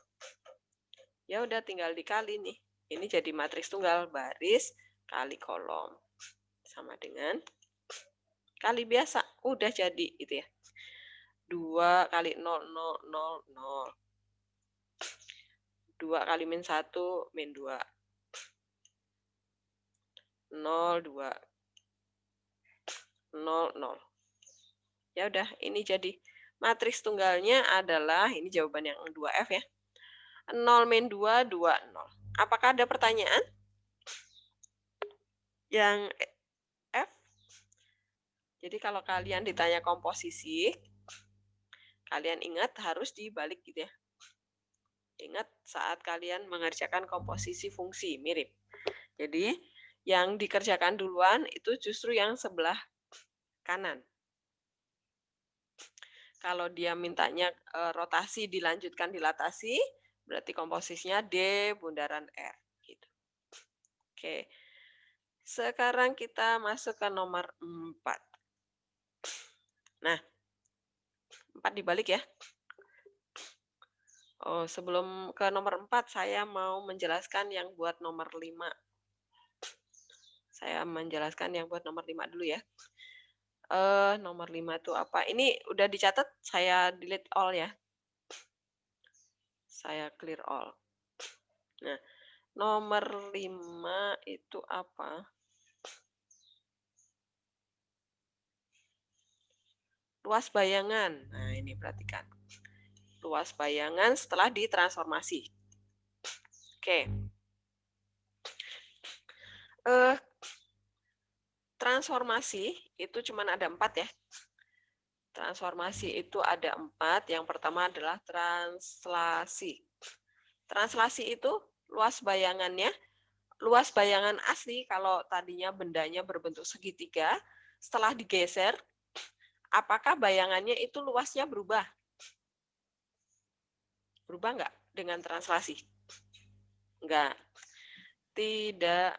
Ya udah tinggal dikali nih. Ini jadi matriks tunggal baris kali kolom. Sama dengan kali biasa. Udah jadi itu ya. 2 kali 0, 0, 0, 0. 2 kali min 1, min 2. 0, 2. 0, 0. Ya udah, ini jadi matriks tunggalnya adalah, ini jawaban yang 2F ya. 0 min 2, 2, 0. Apakah ada pertanyaan? Yang F? Jadi kalau kalian ditanya komposisi, kalian ingat harus dibalik gitu ya. Ingat saat kalian mengerjakan komposisi fungsi, mirip. Jadi yang dikerjakan duluan itu justru yang sebelah kanan. Kalau dia mintanya rotasi dilanjutkan dilatasi, berarti komposisinya D bundaran R. Gitu. Oke. Sekarang kita masuk ke nomor 4. Nah, 4 dibalik ya. Oh, sebelum ke nomor 4, saya mau menjelaskan yang buat nomor 5. Saya menjelaskan yang buat nomor 5 dulu ya. Nomor 5 itu apa? Ini udah dicatat, saya delete all ya. Saya clear all. Nah, nomor 5 itu apa? Luas bayangan. Nah, ini perhatikan. Luas bayangan setelah ditransformasi. Oke. Transformasi itu cuma ada 4 ya. Transformasi itu ada 4. Yang pertama adalah translasi. Translasi itu luas bayangannya. Luas bayangan asli kalau tadinya bendanya berbentuk segitiga, setelah digeser, apakah bayangannya itu luasnya berubah? Berubah nggak dengan translasi? Enggak. Tidak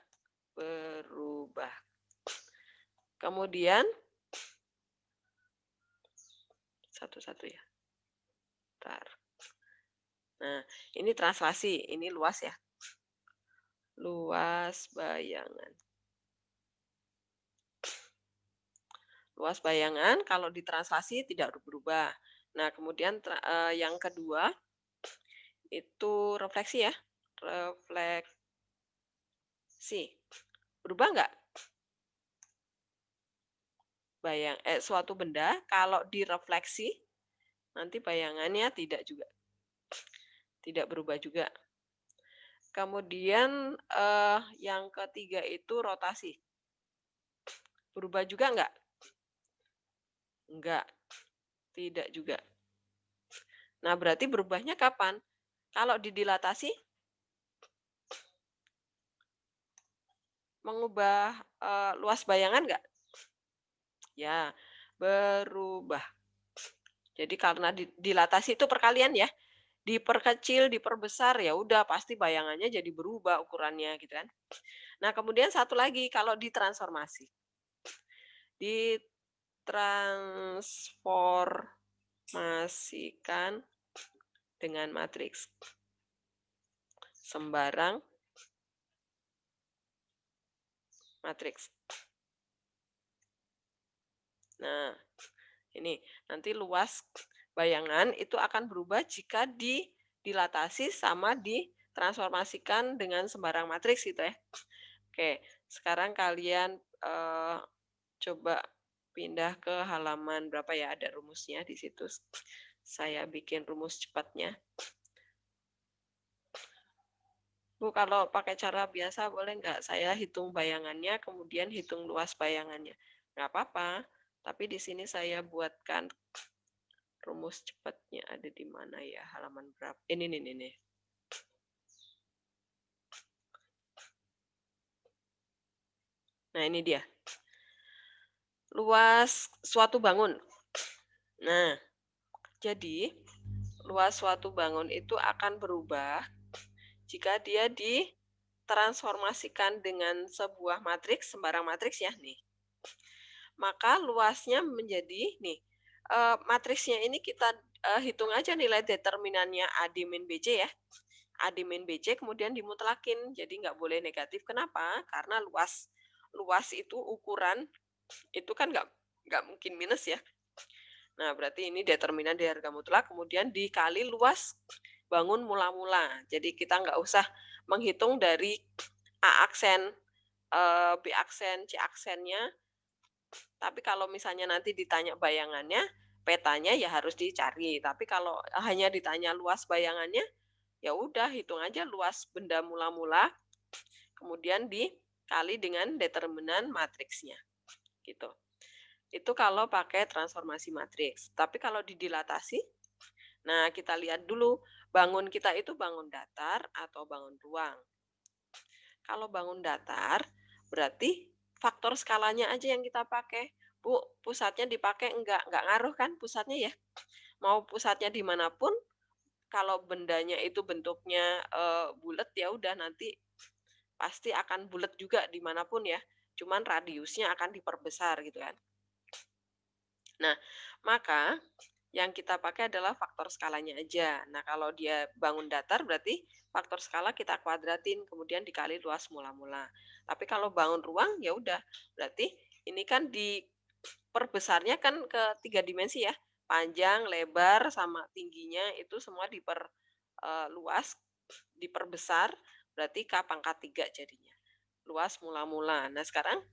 berubah. Kemudian, satu-satu ya. Bentar. Nah, ini translasi, ini luas ya. Luas bayangan. Luas bayangan kalau ditranslasi tidak berubah. Nah, kemudian yang kedua itu refleksi ya. Refleksi. Berubah nggak? Suatu benda kalau direfleksi nanti bayangannya tidak berubah juga. Kemudian yang ketiga itu rotasi. Berubah juga enggak? Enggak. Tidak juga. Nah, berarti berubahnya kapan? Kalau didilatasi mengubah luas bayangan enggak? Ya, berubah. Jadi karena dilatasi itu perkalian ya. Diperkecil, diperbesar, ya udah pasti bayangannya jadi berubah ukurannya gitu kan. Nah, kemudian satu lagi kalau ditransformasi. Ditransformasikan dengan matriks sembarang matriks. Nah, ini nanti luas bayangan itu akan berubah jika dilatasi sama ditransformasikan dengan sembarang matriks gitu ya. Oke, sekarang kalian coba pindah ke halaman berapa ya, ada rumusnya di situ. Saya bikin rumus cepatnya. Bu, kalau pakai cara biasa boleh nggak saya hitung bayangannya, kemudian hitung luas bayangannya? Nggak apa-apa, tapi di sini saya buatkan rumus cepatnya ada di mana ya, halaman berapa? Ini nih. Nah, ini dia. Luas suatu bangun. Nah, jadi luas suatu bangun itu akan berubah jika dia ditransformasikan dengan sebuah matriks, sembarang matriks ya nih. Maka luasnya menjadi nih, matriksnya ini kita hitung aja nilai determinannya A D min BC ya. A D min BC kemudian dimutlakin, jadi nggak boleh negatif. Kenapa? Karena luas itu ukuran, itu kan nggak mungkin minus ya. Nah, berarti ini determinan di harga mutlak, kemudian dikali luas bangun mula-mula. Jadi kita nggak usah menghitung dari A aksen, B aksen, C aksennya. Tapi kalau misalnya nanti ditanya bayangannya, petanya ya harus dicari. Tapi kalau hanya ditanya luas bayangannya, ya udah hitung aja luas benda mula-mula, kemudian dikali dengan determinan matriksnya. Gitu. Itu kalau pakai transformasi matriks. Tapi kalau didilatasi, nah kita lihat dulu bangun kita itu bangun datar atau bangun ruang. Kalau bangun datar, berarti faktor skalanya aja yang kita pakai. Bu, pusatnya dipakai nggak ngaruh kan pusatnya ya. Mau pusatnya dimanapun, kalau bendanya itu bentuknya bulat ya udah nanti pasti akan bulat juga dimanapun ya. Cuman radiusnya akan diperbesar gitu kan. Nah, maka yang kita pakai adalah faktor skalanya aja. Nah, kalau dia bangun datar berarti faktor skala kita kuadratin, kemudian dikali luas mula-mula. Tapi kalau bangun ruang, ya udah. Berarti ini kan diperbesarnya kan ke 3 dimensi ya. Panjang, lebar, sama tingginya itu semua diperluas, diperbesar, berarti K pangkat 3 jadinya. Luas mula-mula. Nah, sekarang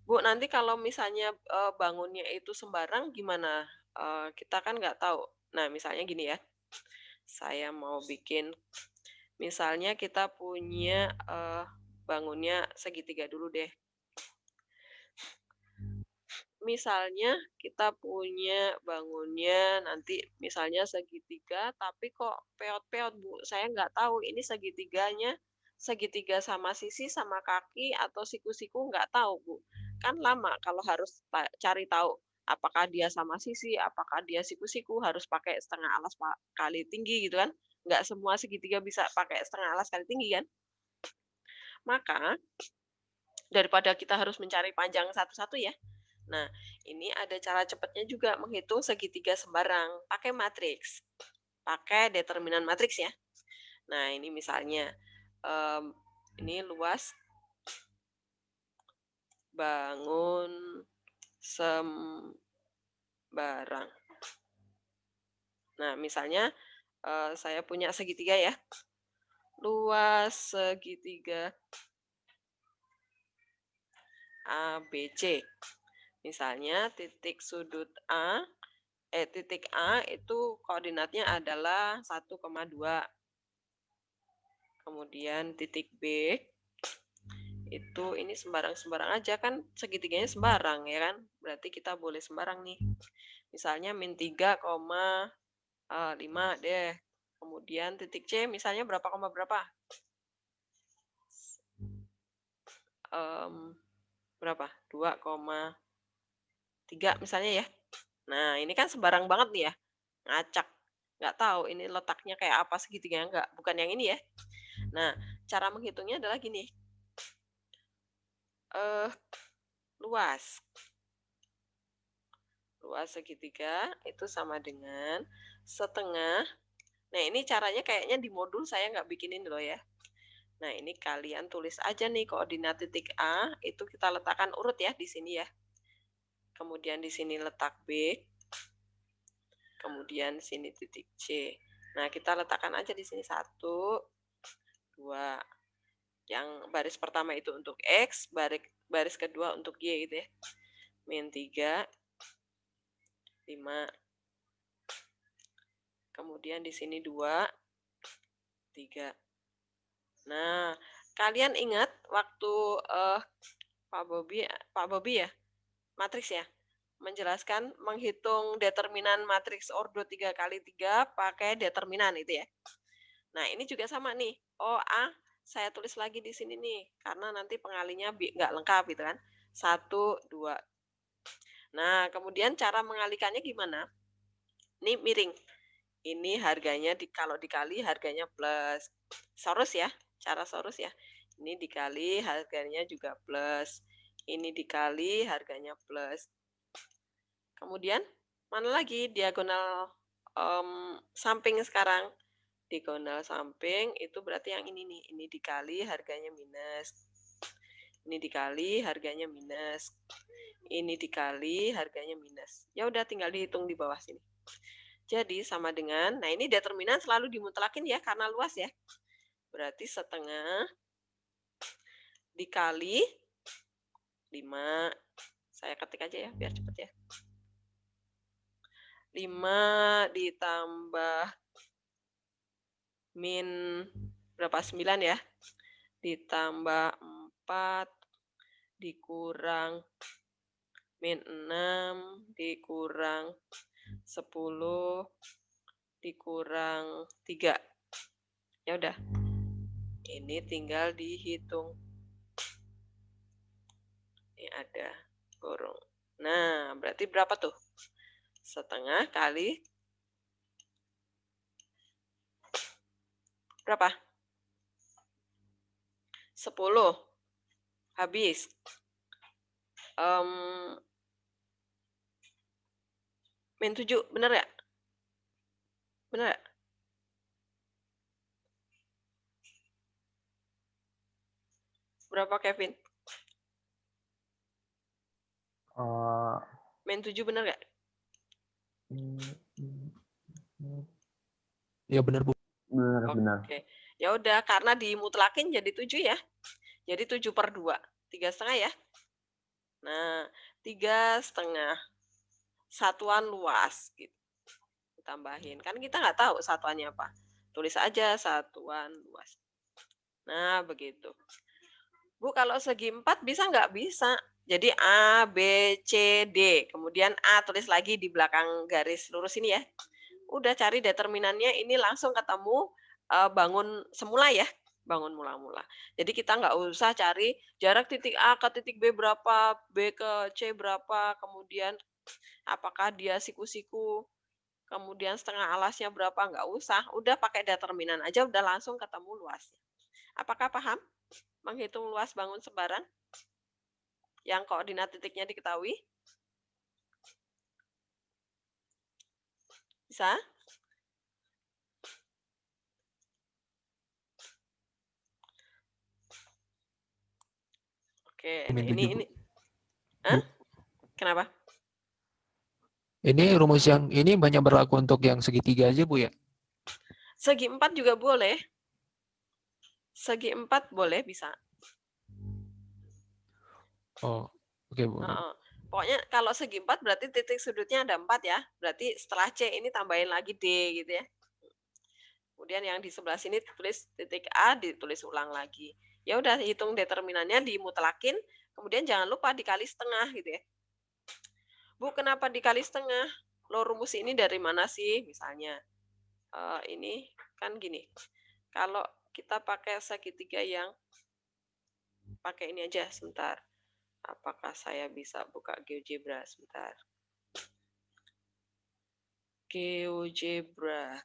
Bu, nanti kalau misalnya bangunnya itu sembarang gimana? Kita kan nggak tahu. Nah, misalnya gini ya. Saya mau bikin, misalnya kita punya bangunnya segitiga dulu deh. Misalnya kita punya bangunnya nanti misalnya segitiga, tapi kok peot-peot, Bu. Saya nggak tahu ini segitiganya, segitiga sama sisi sama kaki atau siku-siku nggak tahu, Bu. Kan lama kalau harus cari tahu apakah dia sama sisi, apakah dia siku-siku, harus pakai setengah alas kali tinggi gitu kan. Nggak semua segitiga bisa pakai setengah alas kali tinggi kan. Maka daripada kita harus mencari panjang satu-satu ya. Nah, ini ada cara cepatnya juga menghitung segitiga sembarang. Pakai matriks. Pakai determinan matriks ya. Nah, ini misalnya ini luas bangun sembarang. Nah, misalnya saya punya segitiga ya. Luas segitiga ABC. Misalnya titik sudut titik A itu koordinatnya adalah 1,2. Kemudian titik B itu ini sembarang-sembarang aja kan, segitiganya sembarang ya kan. Berarti kita boleh sembarang nih. Misalnya min 3,5 deh. Kemudian titik C misalnya berapa koma berapa? Berapa? 2,3 misalnya ya. Nah, ini kan sembarang banget nih ya. Ngacak. Nggak tahu ini letaknya kayak apa segitiganya, enggak. Bukan yang ini ya. Nah, cara menghitungnya adalah gini. Luas segitiga itu sama dengan setengah. Nah, ini caranya kayaknya di modul saya nggak bikinin loh ya. Nah, ini kalian tulis aja nih koordinat titik A, itu kita letakkan urut ya di sini ya. Kemudian di sini letak B. kemudian sini titik C. Nah, kita letakkan aja di sini 1, 2. Yang baris pertama itu untuk X, baris kedua untuk Y gitu ya. Min 3, 5. Kemudian di sini 2, 3. Nah, kalian ingat waktu Pak Bobi ya, matriks ya, menjelaskan menghitung determinan matriks ordo 3 kali 3 pakai determinan itu ya. Nah, ini juga sama nih. A, saya tulis lagi di sini nih, karena nanti pengalinya nggak lengkap gitu kan. 1, 2. Nah, kemudian cara mengalikannya gimana? Ini miring. Ini harganya kalau dikali harganya plus. Sorus ya, cara sorus ya. Ini dikali harganya juga plus. Ini dikali harganya plus. Kemudian mana lagi diagonal samping sekarang? Diagonal samping itu berarti yang ini nih. Ini dikali harganya minus. Ini dikali harganya minus. Ini dikali harganya minus. Ya udah tinggal dihitung di bawah sini. Jadi sama dengan, nah ini determinan selalu dimutlakin ya karena luas ya. Berarti setengah dikali 5. Saya ketik aja ya biar cepet ya. 5 ditambah min berapa? 9 ya. Ditambah 4 dikurang min 6 dikurang 10 dikurang 3. Ya udah. Ini tinggal dihitung. Ini ada kurung. Nah, berarti berapa tuh? Setengah kali berapa? 10. Habis. Min 7, bener ya? Bener ya? Berapa, Kevin? Min 7 bener gak? Ya benar Bu. Benar. Oke. Ya udah, karena dimutlakin jadi 7 ya. Jadi 7/2. 3,5 ya. Nah, 3,5. Satuan luas gitu. Tambahin. Kan kita nggak tahu satuannya apa. Tulis aja satuan luas. Nah, begitu. Bu, kalau segi 4 bisa nggak? Bisa. Jadi A, B, C, D. Kemudian A tulis lagi di belakang garis lurus ini ya. Udah cari determinannya, ini langsung ketemu bangun semula ya. Bangun mula-mula. Jadi kita nggak usah cari jarak titik A ke titik B berapa, B ke C berapa, kemudian apakah dia siku-siku, kemudian setengah alasnya berapa, nggak usah. Udah pakai determinan aja, udah langsung ketemu luasnya. Apakah paham? Menghitung luas bangun sembarang yang koordinat titiknya diketahui? Bisa? Oke, Min 7, Bu. ini. Hah? Kenapa? Ini rumus yang ini banyak berlaku untuk yang segitiga aja Bu ya? Segi 4 juga boleh. Segi 4 boleh, bisa. Oh, oke Bu. Pokoknya kalau segi 4 berarti titik sudutnya ada 4 ya. Berarti setelah C ini tambahin lagi D gitu ya. Kemudian yang di sebelah sini tulis titik A, ditulis ulang lagi. Ya udah hitung determinannya dimutlakin, kemudian jangan lupa dikali setengah gitu ya. Bu, kenapa dikali setengah? Lo rumus ini dari mana sih? Misalnya ini kan gini. Kalau kita pakai segitiga yang pakai ini aja sebentar. Apakah saya bisa buka GeoGebra sebentar? GeoGebra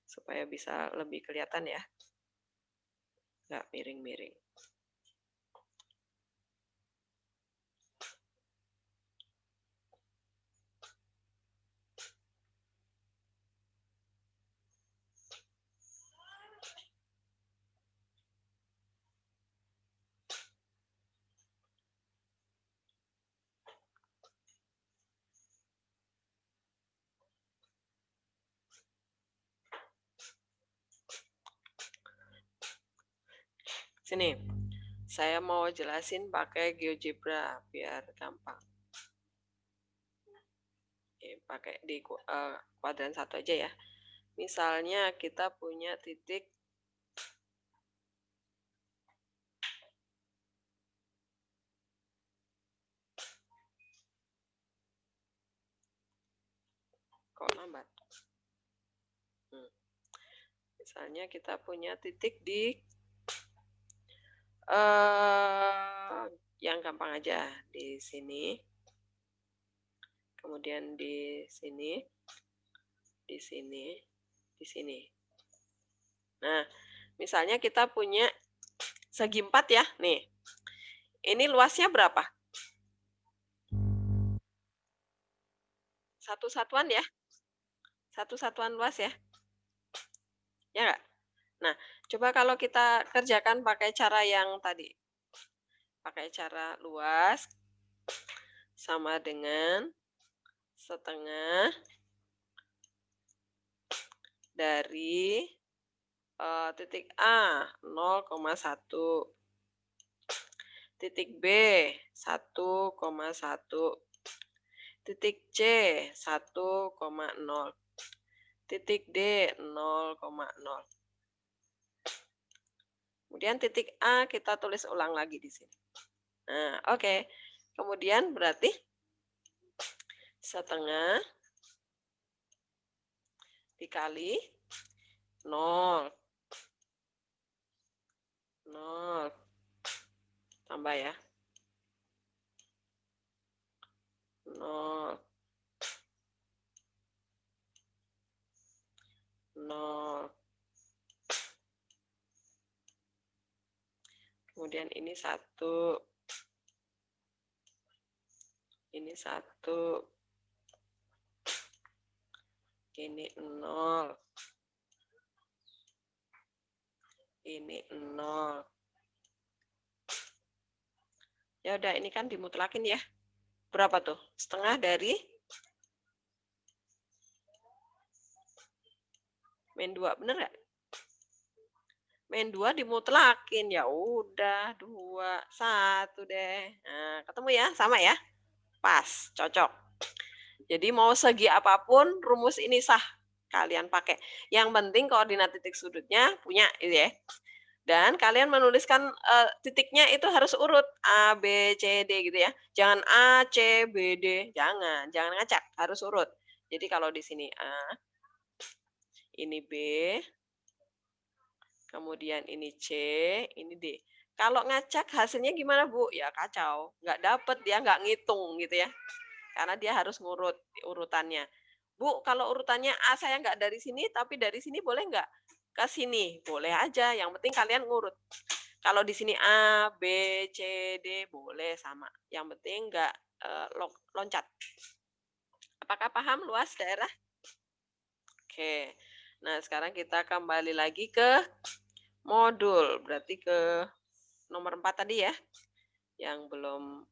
supaya bisa lebih kelihatan ya. Nggak miring-miring. Sini, saya mau jelasin pakai GeoGebra biar gampang. Pakai di kuadran 1 aja ya. Misalnya kita punya titik kok lambat. Misalnya kita punya titik di yang gampang aja di sini. Kemudian di sini, di sini, di sini. Nah, misalnya kita punya segi 4 ya, nih. Ini luasnya berapa? Satu satuan ya? Satu satuan luas ya? Ya nggak? Nah, coba kalau kita kerjakan pakai cara yang tadi. Pakai cara luas sama dengan setengah dari titik A 0,1, titik B 1,1, titik C 1,0, titik D 0,0. Kemudian titik A kita tulis ulang lagi di sini. Nah, oke. Kemudian berarti setengah dikali 0. 0. Tambah ya. 0. 0. Kemudian ini 1. Ini 1. Ini 0. Ini 0. Ya udah, ini kan dimutlakin ya. Berapa tuh? Setengah dari min 2, bener nggak? Min 2 dimutlakin, ya udah 2, 1 deh. Nah, ketemu ya, sama ya? Pas, cocok. Jadi mau segi apapun rumus ini sah kalian pakai. Yang penting koordinat titik sudutnya punya gitu ya. Dan kalian menuliskan titiknya itu harus urut A, B, C, D gitu ya. Jangan A, C, B, D. Jangan ngacak, harus urut. Jadi kalau di sini A, ini B, kemudian ini C, ini D. Kalau ngacak hasilnya gimana, Bu? Ya kacau. Nggak dapet, dia nggak ngitung gitu ya. Karena dia harus ngurut urutannya. Bu, kalau urutannya A saya nggak dari sini, tapi dari sini boleh nggak? Ke sini. Boleh aja, yang penting kalian ngurut. Kalau di sini A, B, C, D, boleh sama. Yang penting nggak loncat. Apakah paham luas daerah? Oke. Nah, sekarang kita kembali lagi ke modul. Berarti ke nomor 4 tadi ya. Yang belum,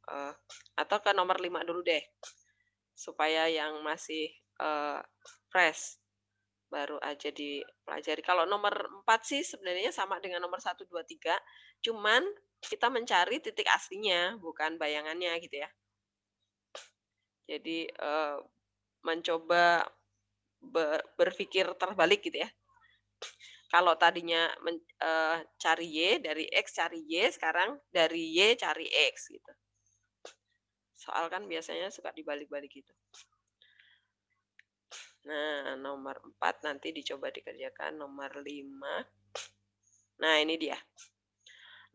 atau ke nomor 5 dulu deh. Supaya yang masih fresh baru aja dipelajari. Kalau nomor 4 sih sebenarnya sama dengan nomor 1, 2, 3. Cuman kita mencari titik aslinya, bukan bayangannya gitu ya. Jadi mencoba berpikir terbalik gitu ya. Kalau tadinya cari Y, dari X cari Y, sekarang dari Y cari X gitu. Soal kan biasanya suka dibalik-balik gitu. Nah, nomor 4 nanti dicoba dikerjakan. Nomor 5. Nah, ini dia.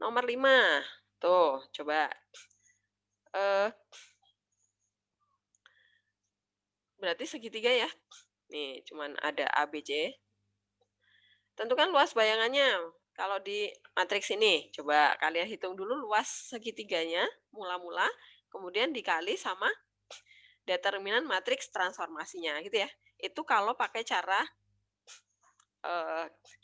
Nomor 5. Tuh, coba. Berarti segitiga ya. Nih, cuman ada A, B, C. Tentukan luas bayangannya. Kalau di matriks ini, coba kalian hitung dulu luas segitiganya, mula-mula. Kemudian dikali sama determinan matriks transformasinya gitu ya. Itu kalau pakai cara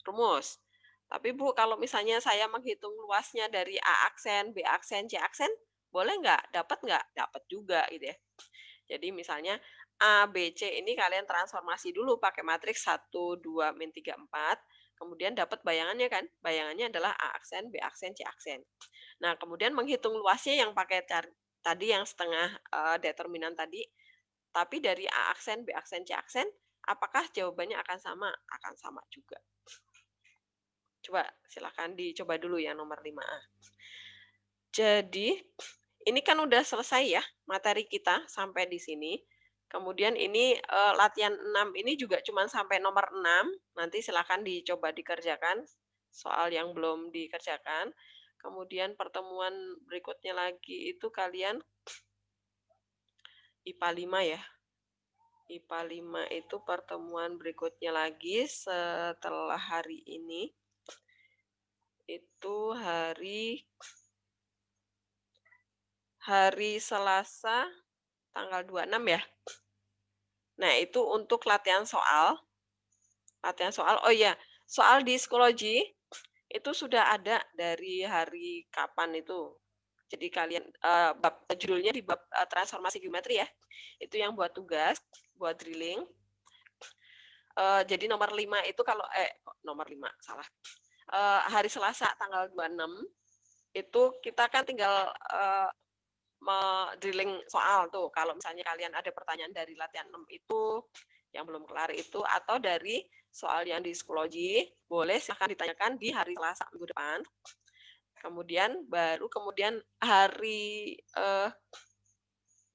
rumus. Tapi Bu, kalau misalnya saya menghitung luasnya dari A aksen, B aksen, C aksen, boleh nggak? Dapat nggak? Dapat juga gitu ya. Jadi misalnya A, B, C ini kalian transformasi dulu pakai matriks 1, 2, min 3, 4. kemudian dapat bayangannya kan. Bayangannya adalah A aksen, B aksen, C aksen. Nah, kemudian menghitung luasnya yang pakai tadi yang setengah determinan tadi, tapi dari A aksen, B aksen, C aksen, apakah jawabannya akan sama? Akan sama juga. Coba silakan dicoba dulu ya nomor 5A. Jadi, ini kan udah selesai ya materi kita sampai di sini. Kemudian ini latihan 6 ini juga cuma sampai nomor 6. Nanti silakan dicoba dikerjakan soal yang belum dikerjakan. Kemudian pertemuan berikutnya lagi itu kalian IPA 5 ya. IPA 5 itu pertemuan berikutnya lagi setelah hari ini. Itu hari Selasa tanggal 26 ya. Nah, itu untuk latihan soal. Oh iya, soal di psikologi itu sudah ada dari hari kapan itu. Jadi kalian judulnya di bab transformasi geometri ya. Itu yang buat tugas, buat drilling. Jadi nomor 5 itu kalau nomor 5 salah. Hari Selasa tanggal 26 itu kita kan tinggal drilling soal tuh. Kalau misalnya kalian ada pertanyaan dari latihan 6 itu yang belum kelar itu atau dari soal yang di psikologi, boleh silahkan ditanyakan di hari Selasa minggu depan. Kemudian hari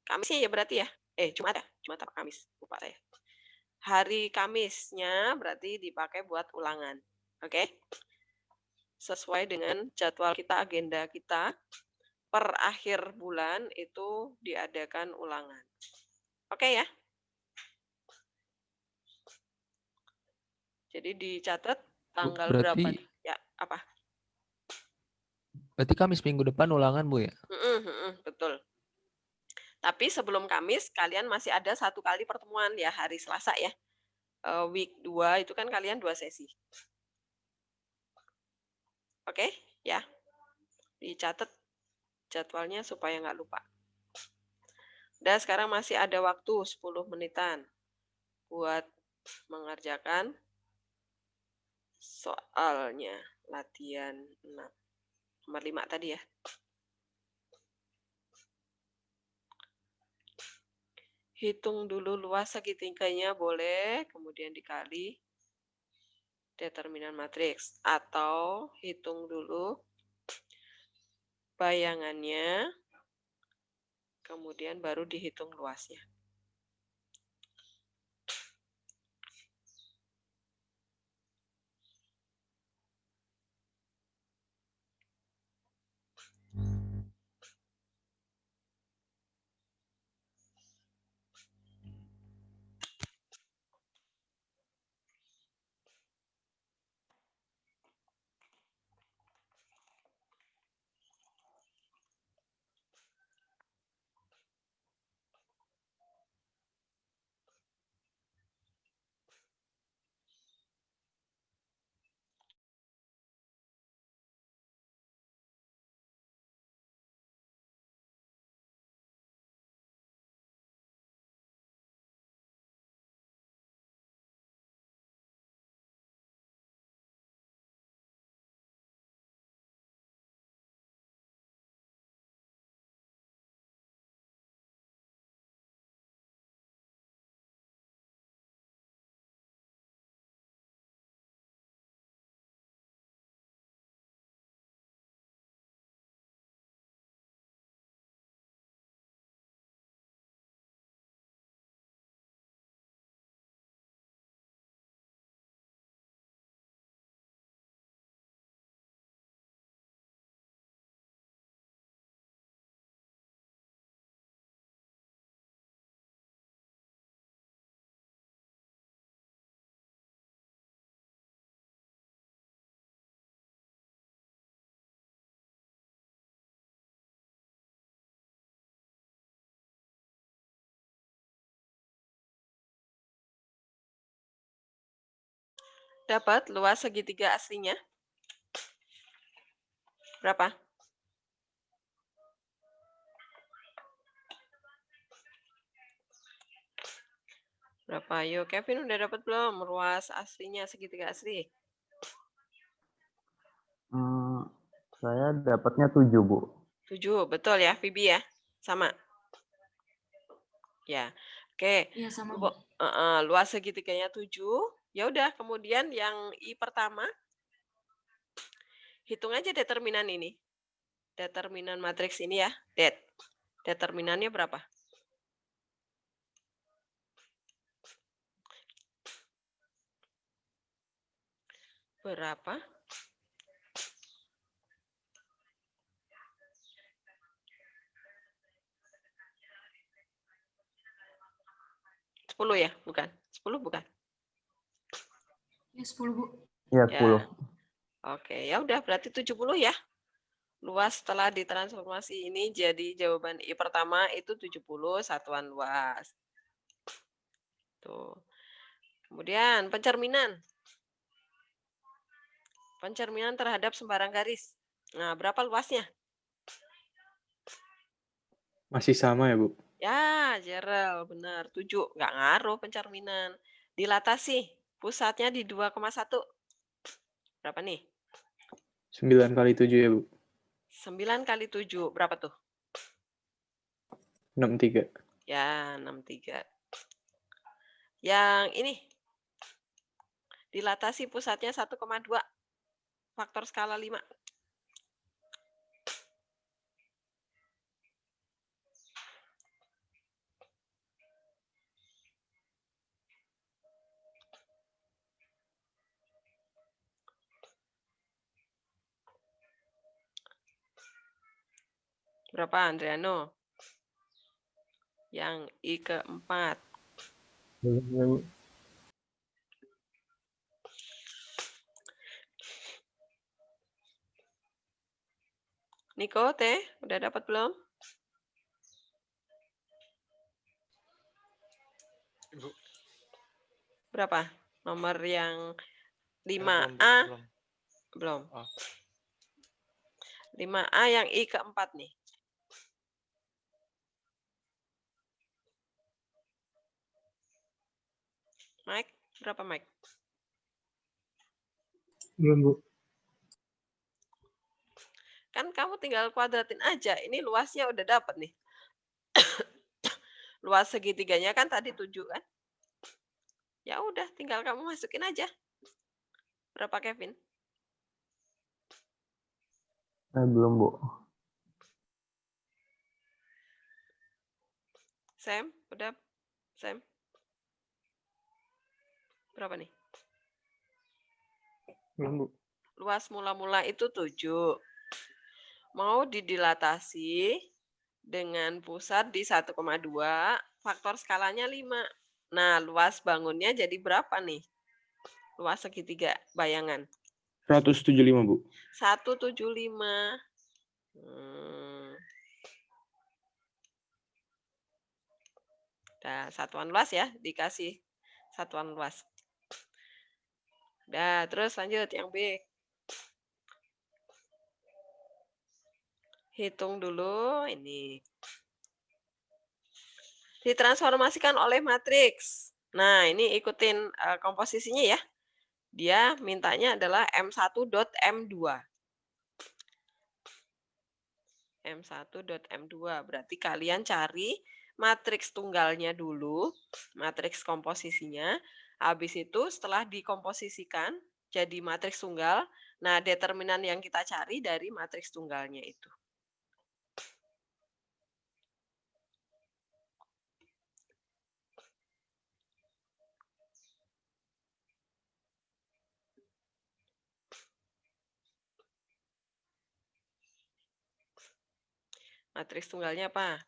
Kamisnya ya berarti ya. Jumat ya? Jumat apa Kamis? Lupa saya. Hari Kamisnya berarti dipakai buat ulangan. Oke? Sesuai dengan jadwal kita, agenda kita. Per akhir bulan itu diadakan ulangan. Oke ya? Jadi dicatat tanggal berapa? Ya, apa? Berarti Kamis minggu depan ulangan, Bu ya? Betul. Tapi sebelum Kamis, kalian masih ada 1 kali pertemuan ya, hari Selasa ya. Week 2 itu kan kalian 2 sesi. Oke, ya. Dicatat jadwalnya supaya nggak lupa. Dan sekarang masih ada waktu 10 menitan buat mengerjakan soalnya latihan 6. Nomor 5 tadi ya. Hitung dulu luas segitiganya boleh, kemudian dikali determinan matriks. Atau hitung dulu bayangannya, kemudian baru dihitung luasnya. Dapat luas segitiga aslinya? Berapa? Berapa? Yo, Kevin udah dapat belum luas aslinya segitiga asli? Saya dapatnya 7, Bu. 7, betul ya, Vibi ya? Sama. Ya. Oke. Iya sama, Bu. Luas segitiganya 7. Ya udah, kemudian yang I pertama hitung aja determinan ini. Determinan matriks ini ya, determinannya berapa? Berapa? Sepuluh ya, bukan? 10 bukan? Ya 10, Bu. Ya, Ya. 10. Oke, ya udah berarti 70 ya. Luas setelah ditransformasi ini jadi jawaban I pertama itu 70 satuan luas. Tuh. Kemudian pencerminan. Pencerminan terhadap sembarang garis. Nah, berapa luasnya? Masih sama ya, Bu? Ya, Jerel, benar. 7. Nggak ngaruh pencerminan. Dilatasi. Pusatnya di 2,1. Berapa nih? 9 kali 7 ya, Bu? 9 kali 7. Berapa tuh? 63. Ya, 63. Yang ini. Dilatasi pusatnya 1,2. Faktor skala 5. Berapa, Andriano? Yang I keempat. Ya, Bu. Niko, Teh, udah dapat belum? Ibu. Berapa? Nomor yang 5A? Belum. Belum. Oh. 5A yang I keempat nih. Mike, berapa Mike? Belum, Bu. Kan kamu tinggal kuadratin aja. Ini luasnya udah dapat nih. Luas segitiganya kan tadi 7 kan? Ya udah, tinggal kamu masukin aja. Berapa Kevin? Belum, Bu. Sam, udah? Sam? Berapa nih? Belum, Bu. Luas mula-mula itu 7. Mau didilatasi dengan pusat di 1,2, faktor skalanya 5. Nah, luas bangunnya jadi berapa nih? Luas segitiga, bayangan. 175, Bu. 175. Nah, satuan luas ya, dikasih satuan luas. Nah, terus lanjut yang B. Hitung dulu ini. Ditransformasikan oleh matriks. Nah, ini ikutin komposisinya ya. Dia mintanya adalah M1.M2. M1.M2. Berarti kalian cari matriks tunggalnya dulu, matriks komposisinya. Habis itu setelah dikomposisikan jadi matriks tunggal, nah determinan yang kita cari dari matriks tunggalnya itu. Matriks tunggalnya apa?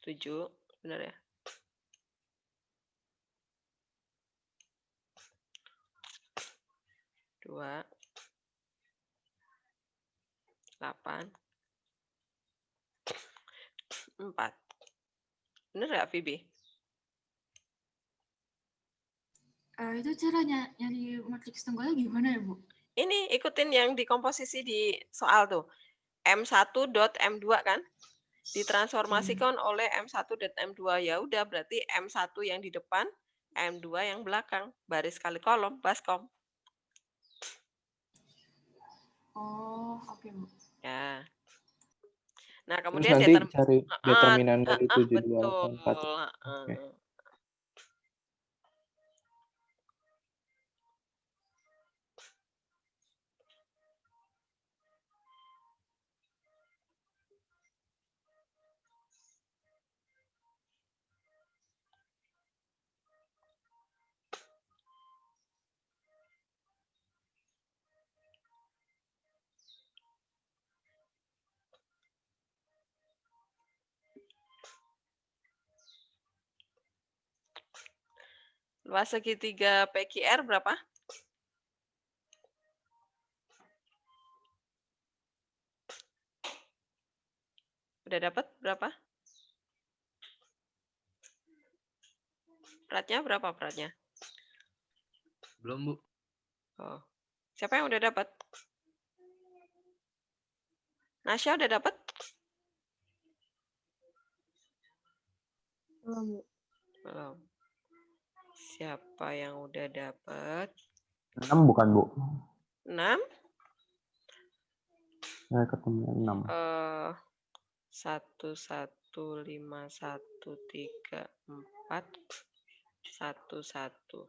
7, benar ya? Dua, 8, 4. Benar nggak, Vibi? Itu caranya nyari matriks tunggalnya gimana ya, Bu? Ini ikutin yang dikomposisi di soal tuh. M1.M2 kan? Ditransformasikan oleh M1.M2. Ya udah, berarti M1 yang di depan, M2 yang belakang. Baris kali kolom, baskom. Oh, oke, Bu. Ya. Nah, Terus kemudian nanti cari determinan dari 7, 2, betul. 4. Oke. Luas segitiga PQR berapa? Udah dapat berapa? Beratnya berapa beratnya? Belum, Bu. Oh. Siapa yang udah dapat? Nasya udah dapat? Belum, Bu. Belum. Siapa yang udah dapat? 6 bukan, Bu? 6? Saya ketemu 6. 1, 1, 5, 1, 3, 4, 1, 1.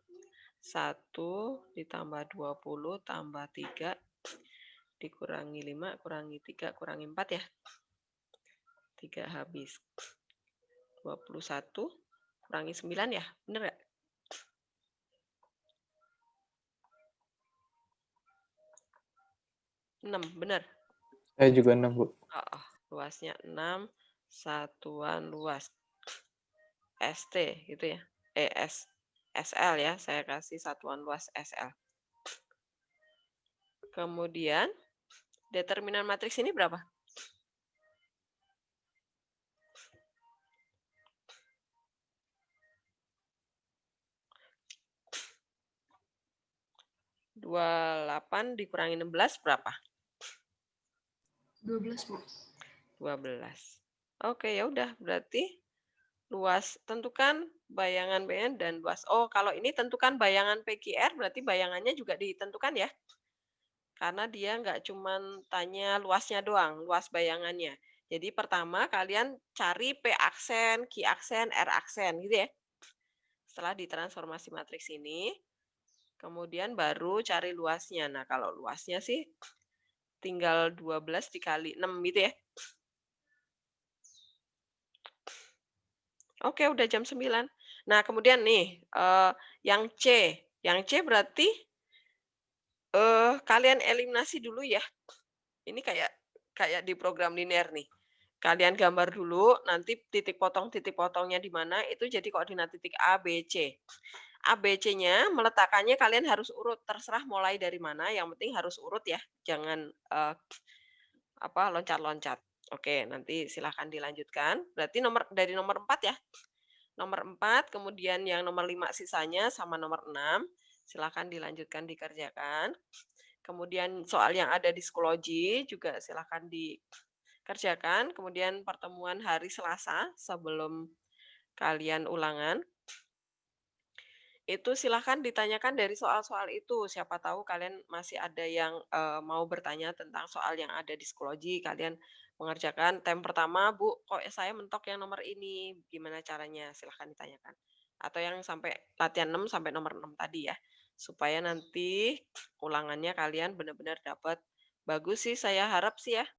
1 ditambah 20 tambah 3 dikurangi 5 kurangi 3 kurangi 4 ya. 3 habis. 21 kurangi 9 ya. Bener nggak? Enam, bener. Saya juga 6, Bu. Luasnya 6, satuan luas. ST gitu ya. SL ya, saya kasih satuan luas SL. Kemudian determinan matriks ini berapa? Dua 8 dikurangi 16 berapa? 12, Bu. 12. Oke, ya udah berarti luas tentukan bayangan dan luas. Oh, kalau ini tentukan bayangan PQR berarti bayangannya juga ditentukan ya. Karena dia nggak cuman tanya luasnya doang, luas bayangannya. Jadi pertama kalian cari P aksen, Q aksen, R aksen gitu ya. Setelah ditransformasi matriks ini, kemudian baru cari luasnya. Nah, kalau luasnya sih tinggal 12 dikali 6 gitu ya. Oke, udah jam 9. Nah, kemudian nih, yang C. Yang C berarti kalian eliminasi dulu ya. Ini kayak di program linear nih. Kalian gambar dulu, nanti titik potongnya di mana, itu jadi koordinat titik A, B, C. A, B, C-nya meletakkannya kalian harus urut, terserah mulai dari mana, yang penting harus urut ya, jangan loncat-loncat. Oke, nanti silahkan dilanjutkan. Berarti dari nomor 4 ya. Nomor 4, kemudian yang nomor 5 sisanya sama nomor 6. Silahkan dilanjutkan dikerjakan. Kemudian soal yang ada di psikologi juga silahkan dikerjakan. Kemudian pertemuan hari Selasa sebelum kalian ulangan. Itu silahkan ditanyakan dari soal-soal itu. Siapa tahu kalian masih ada yang mau bertanya tentang soal yang ada di psikologi. Kalian mengerjakan tem pertama, Bu, kok saya mentok yang nomor ini. Gimana caranya? Silahkan ditanyakan. Atau yang sampai latihan 6 sampai nomor 6 tadi ya. Supaya nanti ulangannya kalian benar-benar dapat bagus sih, saya harap sih ya.